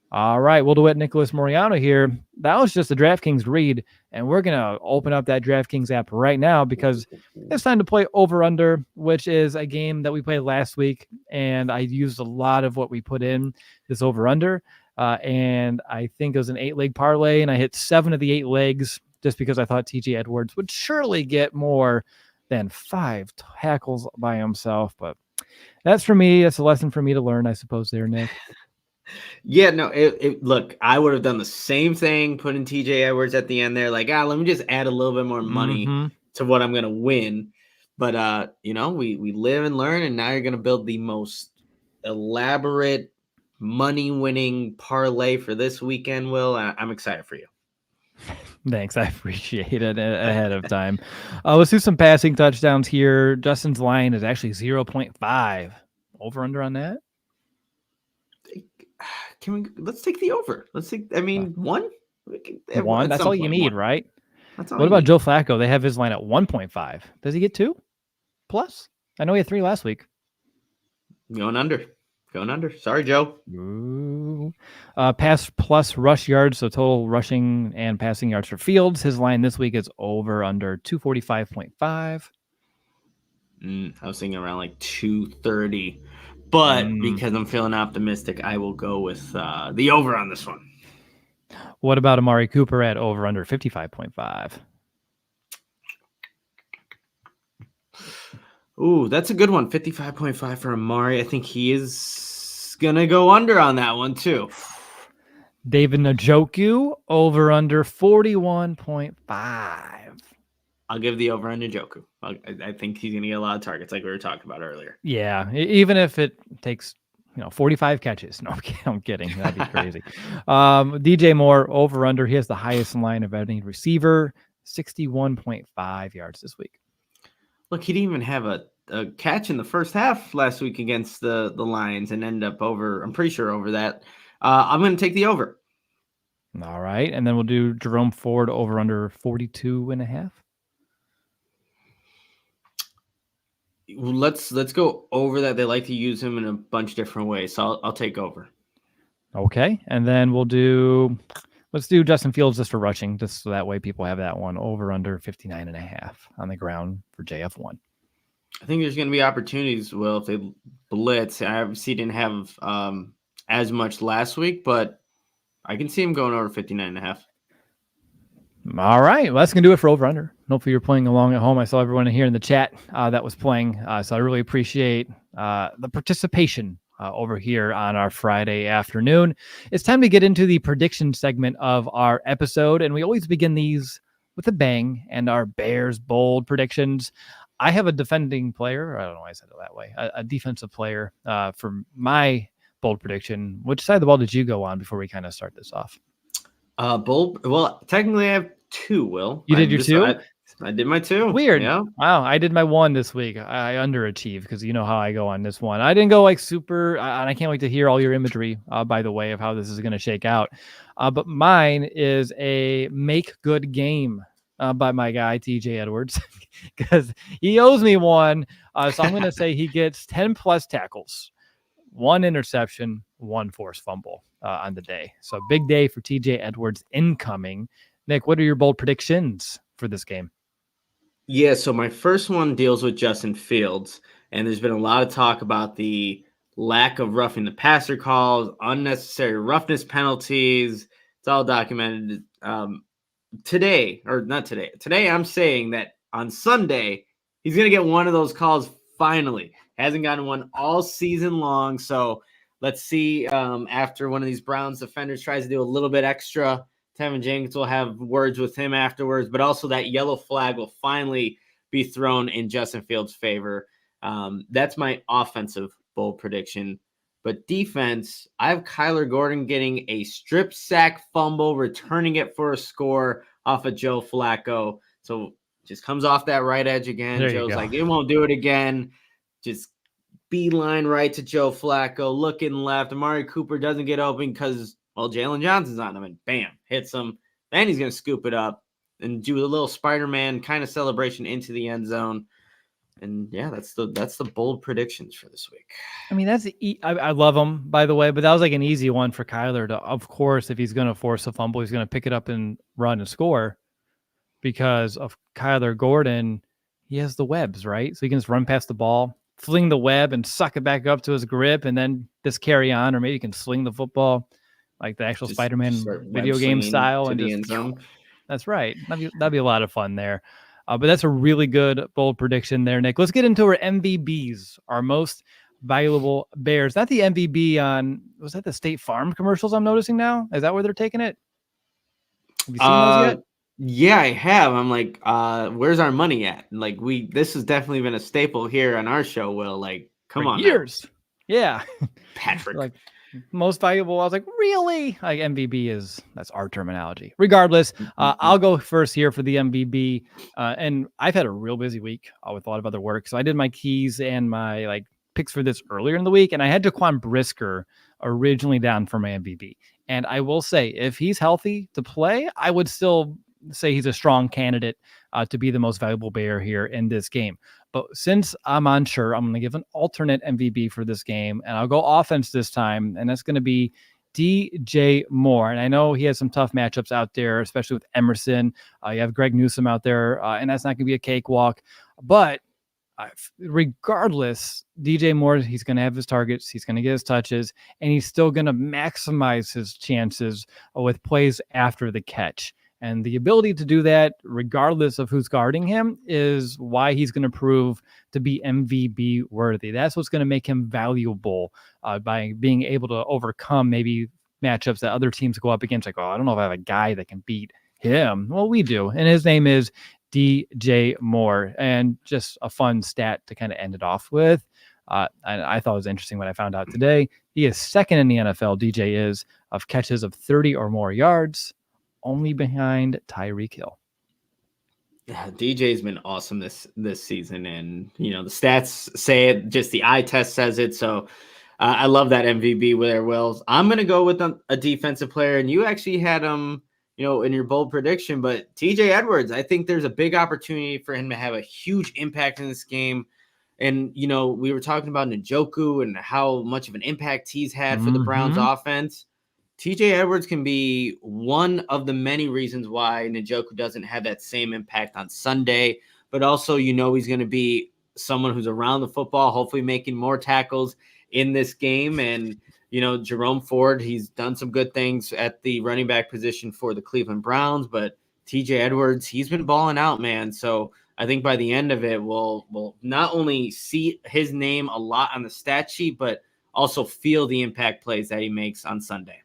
[SPEAKER 1] All right, we'll do it. Nicholas Moreano here. That was just a DraftKings read, and we're going to open up that DraftKings app right now because it's time to play over-under, which is a game that we played last week, and I used a lot of what we put in this over-under, and I think it was an 8-leg parlay, and I hit 7 of the 8 legs just because I thought T.J. Edwards would surely get more than 5 tackles by himself, but that's for me. That's a lesson for me to learn, I suppose, there, Nick.
[SPEAKER 2] Yeah, no, look, I would have done the same thing, putting TJ Edwards at the end there, like, let me just add a little bit more money to what I'm going to win. But, you know, we live and learn, and now you're going to build the most elaborate money-winning parlay for this weekend, Will. I'm excited for you.
[SPEAKER 1] Thanks. I appreciate it ahead of time. Let's do some passing touchdowns here. Justin's line is actually 0.5. Over under on that?
[SPEAKER 2] Let's take the over. One?
[SPEAKER 1] One. That's all you need, right?
[SPEAKER 2] That's all
[SPEAKER 1] what about Joe Flacco? They have his line at 1.5. Does he get 2 plus? I know he had 3 last week.
[SPEAKER 2] Going under. Sorry, Joe.
[SPEAKER 1] Ooh. Pass plus rush yards, so total rushing and passing yards for Fields. His line this week is over under 245.5.
[SPEAKER 2] I was thinking around like 230. But because I'm feeling optimistic, I will go with the over on this one.
[SPEAKER 1] What about Amari Cooper at over under 55.5?
[SPEAKER 2] Ooh, that's a good one. 55.5 for Amari. I think he is going to go under on that one too.
[SPEAKER 1] David Njoku, over under 41.5.
[SPEAKER 2] I'll give the over on Njoku. I think he's going to get a lot of targets like we were talking about earlier.
[SPEAKER 1] Yeah, even if it takes 45 catches. No, I'm kidding. That'd be crazy. DJ Moore, over under. He has the highest line of any receiver, 61.5 yards this week.
[SPEAKER 2] Look, he didn't even have a catch in the first half last week against the Lions and end up over. I'm pretty sure over that. I'm going to take the over.
[SPEAKER 1] All right. And then we'll do Jerome Ford over under 42.5.
[SPEAKER 2] Let's go over that. They like to use him in a bunch of different ways. So I'll take over.
[SPEAKER 1] Okay. And then let's do Justin Fields just for rushing, just so that way people have that one over under 59.5 on the ground for JF1.
[SPEAKER 2] I think there's going to be opportunities, Will, if they blitz. I obviously didn't have as much last week, but I can see him going over 59.5.
[SPEAKER 1] All right. Well, that's going to do it for over under. Hopefully you're playing along at home. I saw everyone here in the chat that was playing. So I really appreciate the participation over here on our Friday afternoon. It's time to get into the prediction segment of our episode. And we always begin these with a bang and our Bears bold predictions. I have a defending player. I don't know why I said it that way. A defensive player for my bold prediction. Which side of the ball did you go on before we kind of start this off?
[SPEAKER 2] Bold. Well, technically I have 2, Will.
[SPEAKER 1] You did your 2?
[SPEAKER 2] I did my 2.
[SPEAKER 1] Weird.
[SPEAKER 2] Yeah.
[SPEAKER 1] Wow. I did my 1 this week. I underachieved because you know how I go on this one. I didn't go like super, and I can't wait to hear all your imagery, by the way, of how this is going to shake out. But mine is a make good game by my guy, TJ Edwards, because he owes me one. So I'm going to say he gets 10 plus tackles, 1 interception, 1 forced fumble on the day. So big day for TJ Edwards incoming. Nick, what are your bold predictions for this game?
[SPEAKER 2] Yeah, so my first one deals with Justin Fields, and there's been a lot of talk about the lack of roughing the passer calls, unnecessary roughness penalties. It's all documented. Today I'm saying that on Sunday, he's going to get one of those calls finally. Hasn't gotten one all season long, so let's see after one of these Browns defenders tries to do a little bit extra. Tevin Jenkins will have words with him afterwards, but also that yellow flag will finally be thrown in Justin Fields' favor. That's my offensive bold prediction. But defense, I have Kyler Gordon getting a strip sack fumble, returning it for a score off of Joe Flacco. So just comes off that right edge again.
[SPEAKER 1] There
[SPEAKER 2] Joe's like, it won't do it again. Just beeline right to Joe Flacco, looking left. Amari Cooper doesn't get open because Jalen Johnson's on him, and bam, hits him. Then he's going to scoop it up and do a little Spider-Man kind of celebration into the end zone. And yeah, that's the bold predictions for this week.
[SPEAKER 1] I mean, I love them, by the way, but that was like an easy one for Kyler to, of course, if he's going to force a fumble, he's going to pick it up and run and score because of Kyler Gordon. He has the webs, right? So he can just run past the ball, fling the web and suck it back up to his grip and then just carry on, or maybe he can sling the football like the actual Spider-Man video game style. And just, that's right. That'd be a lot of fun there. But that's a really good bold prediction there, Nick. Let's get into our MVBs, our most valuable Bears. Not the MVB on, was that the State Farm commercials I'm noticing now? Is that where they're taking it? Have you seen those yet?
[SPEAKER 2] Yeah, I have. I'm like, where's our money at? Like this has definitely been a staple here on our show, Will. Like, come on.
[SPEAKER 1] Years. Now. Yeah.
[SPEAKER 2] Patrick.
[SPEAKER 1] most valuable. I was like, really? Like that's our terminology. Regardless, I'll go first here for the MVP. And I've had a real busy week with a lot of other work. So I did my keys and my picks for this earlier in the week, and I had Jaquan Brisker originally down for my MVP. And I will say, if he's healthy to play, I would still say he's a strong candidate to be the most valuable Bear here in this game. But since I'm unsure, I'm going to give an alternate MVP for this game, and I'll go offense this time, and that's going to be DJ Moore. And I know he has some tough matchups out there, especially with Emerson. You have Greg Newsome out there, and that's not going to be a cakewalk. But regardless, DJ Moore, he's going to have his targets, he's going to get his touches, and he's still going to maximize his chances with plays after the catch. And the ability to do that, regardless of who's guarding him, is why he's going to prove to be MVP worthy. That's what's going to make him valuable by being able to overcome maybe matchups that other teams go up against. Like, oh, I don't know if I have a guy that can beat him. Well, we do. And his name is DJ Moore. And just a fun stat to kind of end it off with. And I thought it was interesting when I found out today. He is second in the NFL, DJ is, of catches of 30 or more yards, only behind Tyreek Hill.
[SPEAKER 2] Yeah, DJ's been awesome this season, and the stats say it, just the eye test says it. So I love that MVP with Wills. I'm gonna go with a defensive player, and you actually had him, in your bold prediction. But TJ Edwards, I think there's a big opportunity for him to have a huge impact in this game. And we were talking about Njoku and how much of an impact he's had for the Browns offense. TJ Edwards can be one of the many reasons why Njoku doesn't have that same impact on Sunday, but also, he's going to be someone who's around the football, hopefully making more tackles in this game. And, Jerome Ford, he's done some good things at the running back position for the Cleveland Browns, but TJ Edwards, he's been balling out, man. So I think by the end of it, we'll not only see his name a lot on the stat sheet, but also feel the impact plays that he makes on Sunday.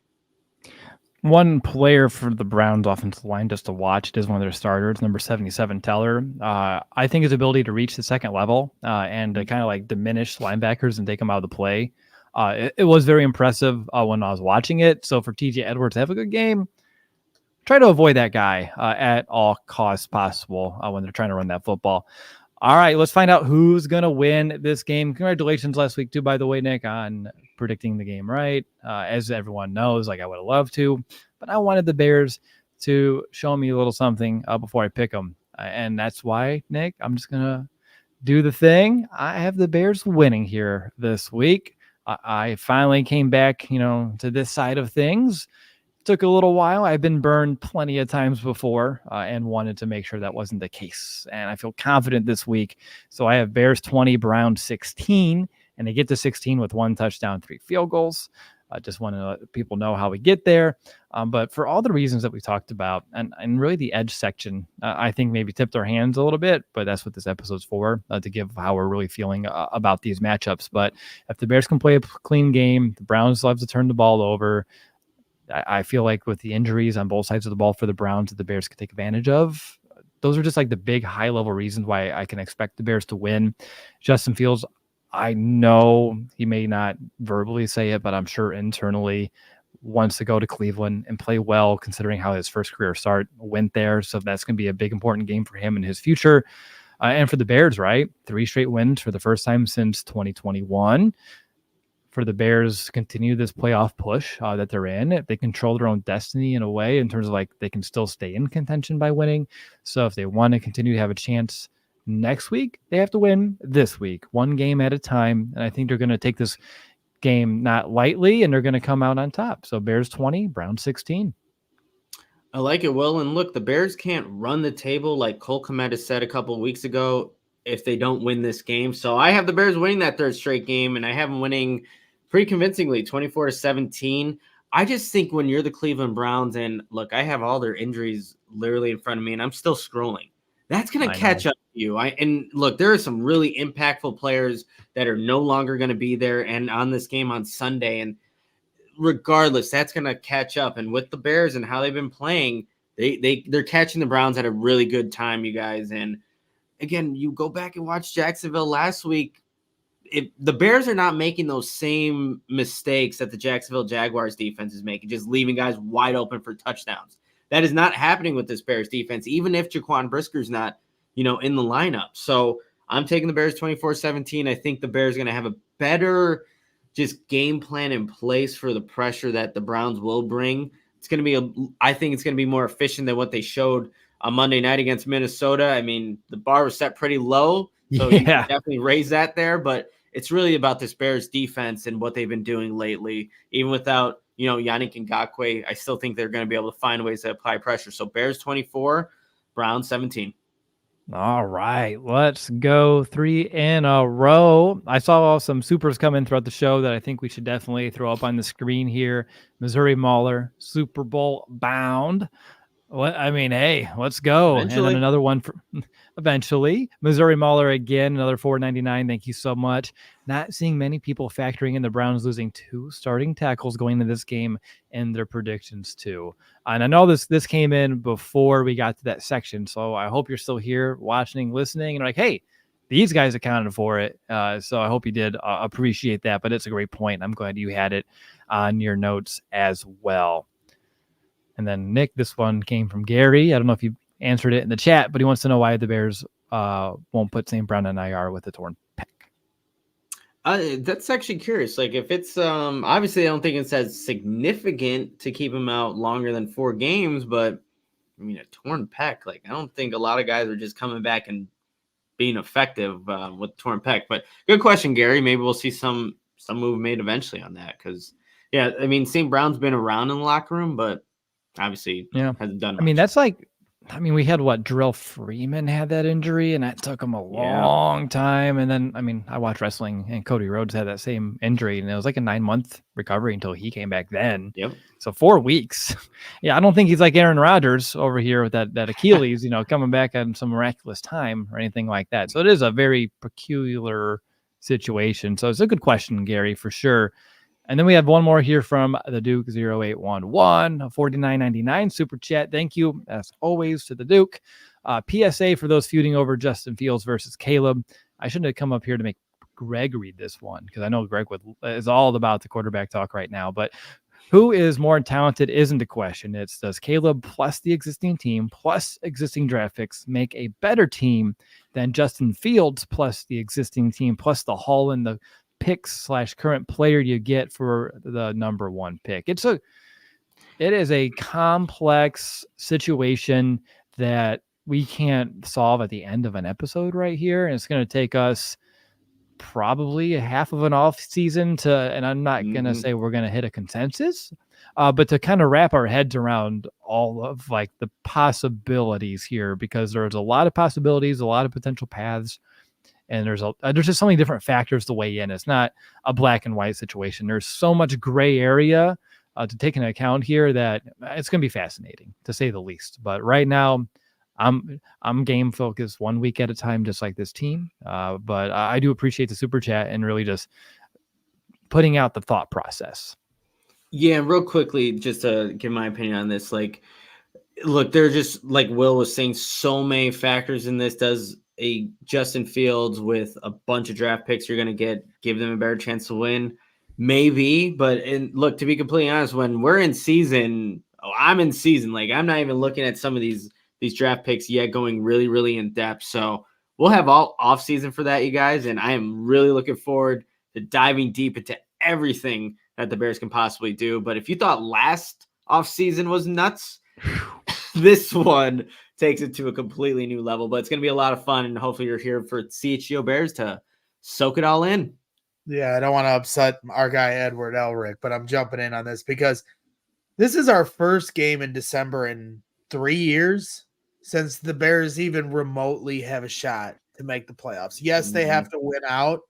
[SPEAKER 1] One player for the Browns offensive line just to watch, it is one of their starters, number 77, Teller. I think his ability to reach the second level and to kind of diminish linebackers and take them out of the play, it was very impressive when I was watching it. So for TJ Edwards to have a good game, try to avoid that guy at all costs possible when they're trying to run that football. All right, let's find out who's going to win this game. Congratulations last week, too, by the way, Nick, on predicting the game right. As everyone knows, I would have loved to, but I wanted the Bears to show me a little something before I pick them. And that's why, Nick, I'm just going to do the thing. I have the Bears winning here this week. I finally came back, to this side of things. Took a little while. I've been burned plenty of times before and wanted to make sure that wasn't the case. And I feel confident this week. So I have Bears 20, Browns 16, and they get to 16 with 1 touchdown, 3 field goals. I just want to let people know how we get there. But for all the reasons that we talked about, and really the edge section, I think maybe tipped our hands a little bit, but that's what this episode's for, to give how we're really feeling about these matchups. But if the Bears can play a clean game, the Browns love to turn the ball over. I feel like with the injuries on both sides of the ball for the Browns that the Bears could take advantage of, those are just the big high-level reasons why I can expect the Bears to win. Justin Fields, I know he may not verbally say it, but I'm sure internally wants to go to Cleveland and play well, considering how his first career start went there. So that's going to be a big, important game for him in his future. And for the Bears, right? 3 straight wins for the first time since 2021. For the Bears continue this playoff push that they're in. They control their own destiny in a way in terms of they can still stay in contention by winning. So if they want to continue to have a chance next week, they have to win this week, 1 game at a time. And I think they're going to take this game not lightly, and they're going to come out on top. So Bears 20, Browns 16.
[SPEAKER 2] I like it, Will. And look, the Bears can't run the table like Cole Kmet has said a couple of weeks ago if they don't win this game. So I have the Bears winning that 3rd straight game, and I have them winning pretty convincingly, 24-17. I just think when you're the Cleveland Browns, and look, I have all their injuries literally in front of me, and I'm still scrolling. That's going to catch up to you. And look, there are some really impactful players that are no longer going to be there and on this game on Sunday. And regardless, that's going to catch up. And with the Bears and how they've been playing, they're catching the Browns at a really good time, you guys. And again, you go back and watch Jacksonville last week. if the Bears are not making those same mistakes that the Jacksonville Jaguars defense is making, just leaving guys wide open for touchdowns. That is not happening with this Bears defense, even if Jaquan Brisker's not, in the lineup. So I'm taking the Bears 24-17. I think the Bears are going to have a better just game plan in place for the pressure that the Browns will bring. It's going to be I think it's going to be more efficient than what they showed on Monday night against Minnesota. I mean, the bar was set pretty low, so you can definitely raise that there, but it's really about this Bears defense and what they've been doing lately. Even without, Yannick Ngakoue, I still think they're going to be able to find ways to apply pressure. So Bears 24, Browns 17.
[SPEAKER 1] All right, let's go 3 in a row. I saw some supers come in throughout the show that I think we should definitely throw up on the screen here. Missouri Mauler, Super Bowl bound. Hey, let's go.
[SPEAKER 2] Eventually.
[SPEAKER 1] And then another one for eventually. Missouri Mauler again, another $4.99. Thank you so much. Not seeing many people factoring in the Browns losing 2 starting tackles going into this game and their predictions too. And I know this came in before we got to that section, so I hope you're still here watching, listening, and like, hey, these guys accounted for it. So I hope you did appreciate that. But it's a great point. I'm glad you had it on your notes as well. And then, Nick, this one came from Gary. I don't know if you answered it in the chat, but he wants to know why the Bears won't put St. Brown on IR with a torn pec.
[SPEAKER 2] That's actually curious. Like, if it's obviously I don't think it's as significant to keep him out longer than 4 games, but I mean, a torn pec, like, I don't think a lot of guys are just coming back and being effective with torn pec. But good question, Gary. Maybe we'll see some move made eventually on that, because I mean, St. Brown's been around in the locker room, but obviously hasn't done much.
[SPEAKER 1] I mean, that's like, we had Darrell Freeman had that injury, and that took him a long time. And then, I watched wrestling, and Cody Rhodes had that same injury, and it was like a 9-month recovery until he came back then.
[SPEAKER 2] Yep.
[SPEAKER 1] So 4 weeks. I don't think he's like Aaron Rodgers over here with that Achilles, coming back on some miraculous time or anything like that. So it is a very peculiar situation. So it's a good question, Gary, for sure. And then we have one more here from the Duke 0811, $49.99 super chat. Thank you, as always, to the Duke. PSA for those feuding over Justin Fields versus Caleb. I shouldn't have come up here to make Greg read this one, because I know Greg is all about the quarterback talk right now. But who is more talented isn't the question. It's, does Caleb plus the existing team plus existing draft picks make a better team than Justin Fields plus the existing team plus the haul in the picks / current player you get for the number 1 pick? It is a complex situation that we can't solve at the end of an episode right here. And it's going to take us probably a half of an off season and I'm not going to say we're going to hit a consensus, but to kind of wrap our heads around all of the possibilities here, because there's a lot of possibilities, a lot of potential paths. And there's just so many different factors to weigh in. It's not a black and white situation. There's so much gray area to take into account here that it's going to be fascinating, to say the least. But right now, I'm game focused 1 week at a time, just like this team. But I do appreciate the super chat and really just putting out the thought process.
[SPEAKER 2] Yeah, real quickly, just to give my opinion on this. Look, they're just, like Will was saying, so many factors in this. Does a Justin Fields with a bunch of draft picks you're going to give them a better chance to win? Maybe. But look, to be completely honest, when we're in season, I'm in season. I'm not even looking at some of these draft picks yet, going really, really in depth. So we'll have all off season for that, you guys. And I am really looking forward to diving deep into everything that the Bears can possibly do. But if you thought last off season was nuts, this one takes it to a completely new level. But it's going to be a lot of fun, and hopefully you're here for CHGO Bears to soak it all in.
[SPEAKER 3] Yeah, I don't want to upset our guy Edward Elric, but I'm jumping in on this because this is our first game in December in 3 years since the Bears even remotely have a shot to make the playoffs. Yes, they have to win out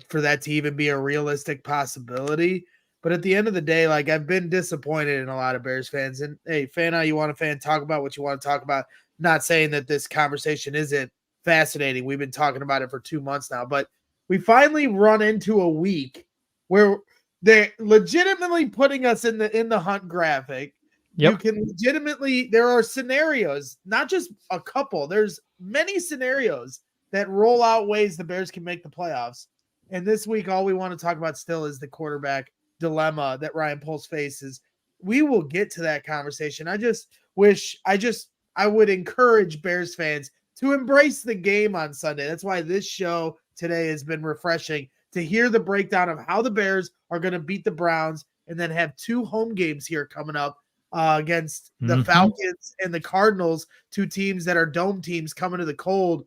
[SPEAKER 3] for that to even be a realistic possibility. But at the end of the day, I've been disappointed in a lot of Bears fans. And hey, fan how you want to fan, talk about what you want to talk about. Not saying that this conversation isn't fascinating. We've been talking about it for 2 months now, but we finally run into a week where they're legitimately putting us in the hunt graphic. Yep. You can legitimately, there are scenarios, not just a couple. There's many scenarios that roll out ways the Bears can make the playoffs. And this week, all we want to talk about still is the quarterback dilemma that Ryan Poles faces. We will get to that conversation. I just wish I would encourage Bears fans to embrace the game on Sunday. That's why this show today has been refreshing to hear the breakdown of how the Bears are going to beat the Browns and then have 2 home games here coming up against the Falcons and the Cardinals, 2 teams that are dome teams coming to the cold.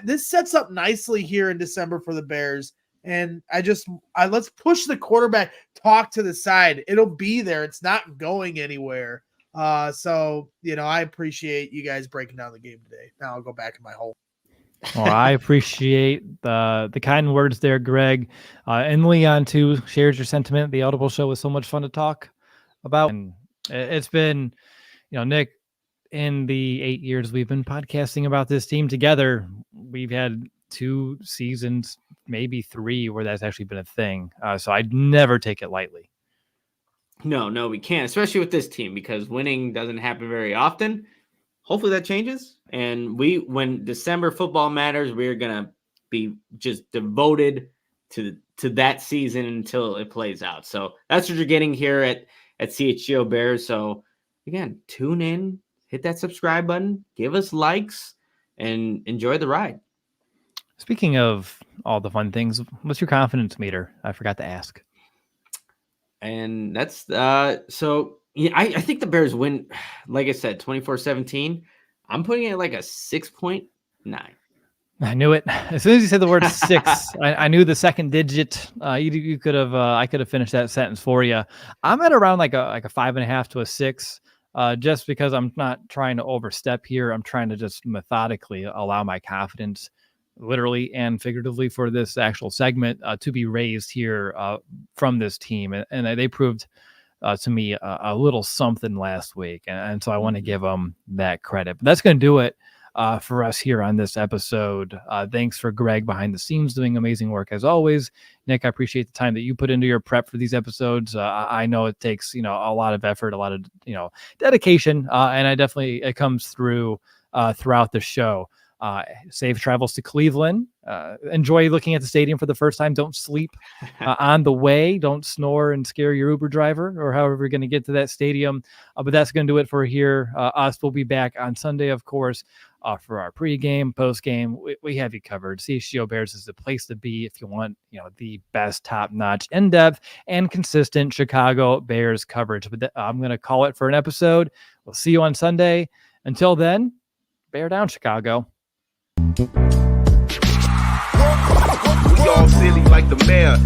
[SPEAKER 3] This sets up nicely here in December for the Bears. And let's push the quarterback talk to the side. It'll be there. It's not going anywhere. So, I appreciate you guys breaking down the game today. Now I'll go back in my hole.
[SPEAKER 1] Well, I appreciate the kind words there, Greg. And Leon, too, shares your sentiment. The Audible Show was so much fun to talk about. And it's been, Nick, in the 8 years we've been podcasting about this team together, we've had 2 seasons, maybe 3, where that's actually been a thing. So I'd never take it lightly.
[SPEAKER 2] No, we can't, especially with this team, because winning doesn't happen very often. Hopefully that changes. And when December football matters, we're going to be just devoted to that season until it plays out. So that's what you're getting here at CHGO Bears. So again, tune in, hit that subscribe button, give us likes, and enjoy the ride.
[SPEAKER 1] Speaking of all the fun things, what's your confidence meter? I forgot to ask.
[SPEAKER 2] And that's so yeah, I think the Bears win, like I said, 24-17. I'm putting it like a 6.9.
[SPEAKER 1] I knew it. As soon as you said the word 6, I knew the second digit. You could have I could have finished that sentence for you. I'm at around like a 5.5 to a 6. Just because I'm not trying to overstep here. I'm trying to just methodically allow my confidence, literally and figuratively, for this actual segment to be raised here from this team. And they proved to me a little something last week. And so I want to give them that credit. But that's going to do it for us here on this episode. Thanks for Greg behind the scenes doing amazing work as always. Nick, I appreciate the time that you put into your prep for these episodes. I know it takes, a lot of effort, a lot of, dedication. And it comes through throughout the show. Safe travels to Cleveland. Enjoy looking at the stadium for the first time. Don't sleep on the way. Don't snore and scare your Uber driver or however you're going to get to that stadium. But that's going to do it for here. Us will be back on Sunday, of course, for our pregame, postgame. We have you covered. CHGO Bears is the place to be if you want, the best, top-notch, in-depth, and consistent Chicago Bears coverage. But I'm going to call it for an episode. We'll see you on Sunday. Until then, bear down, Chicago.
[SPEAKER 4] We all silly like the mayor.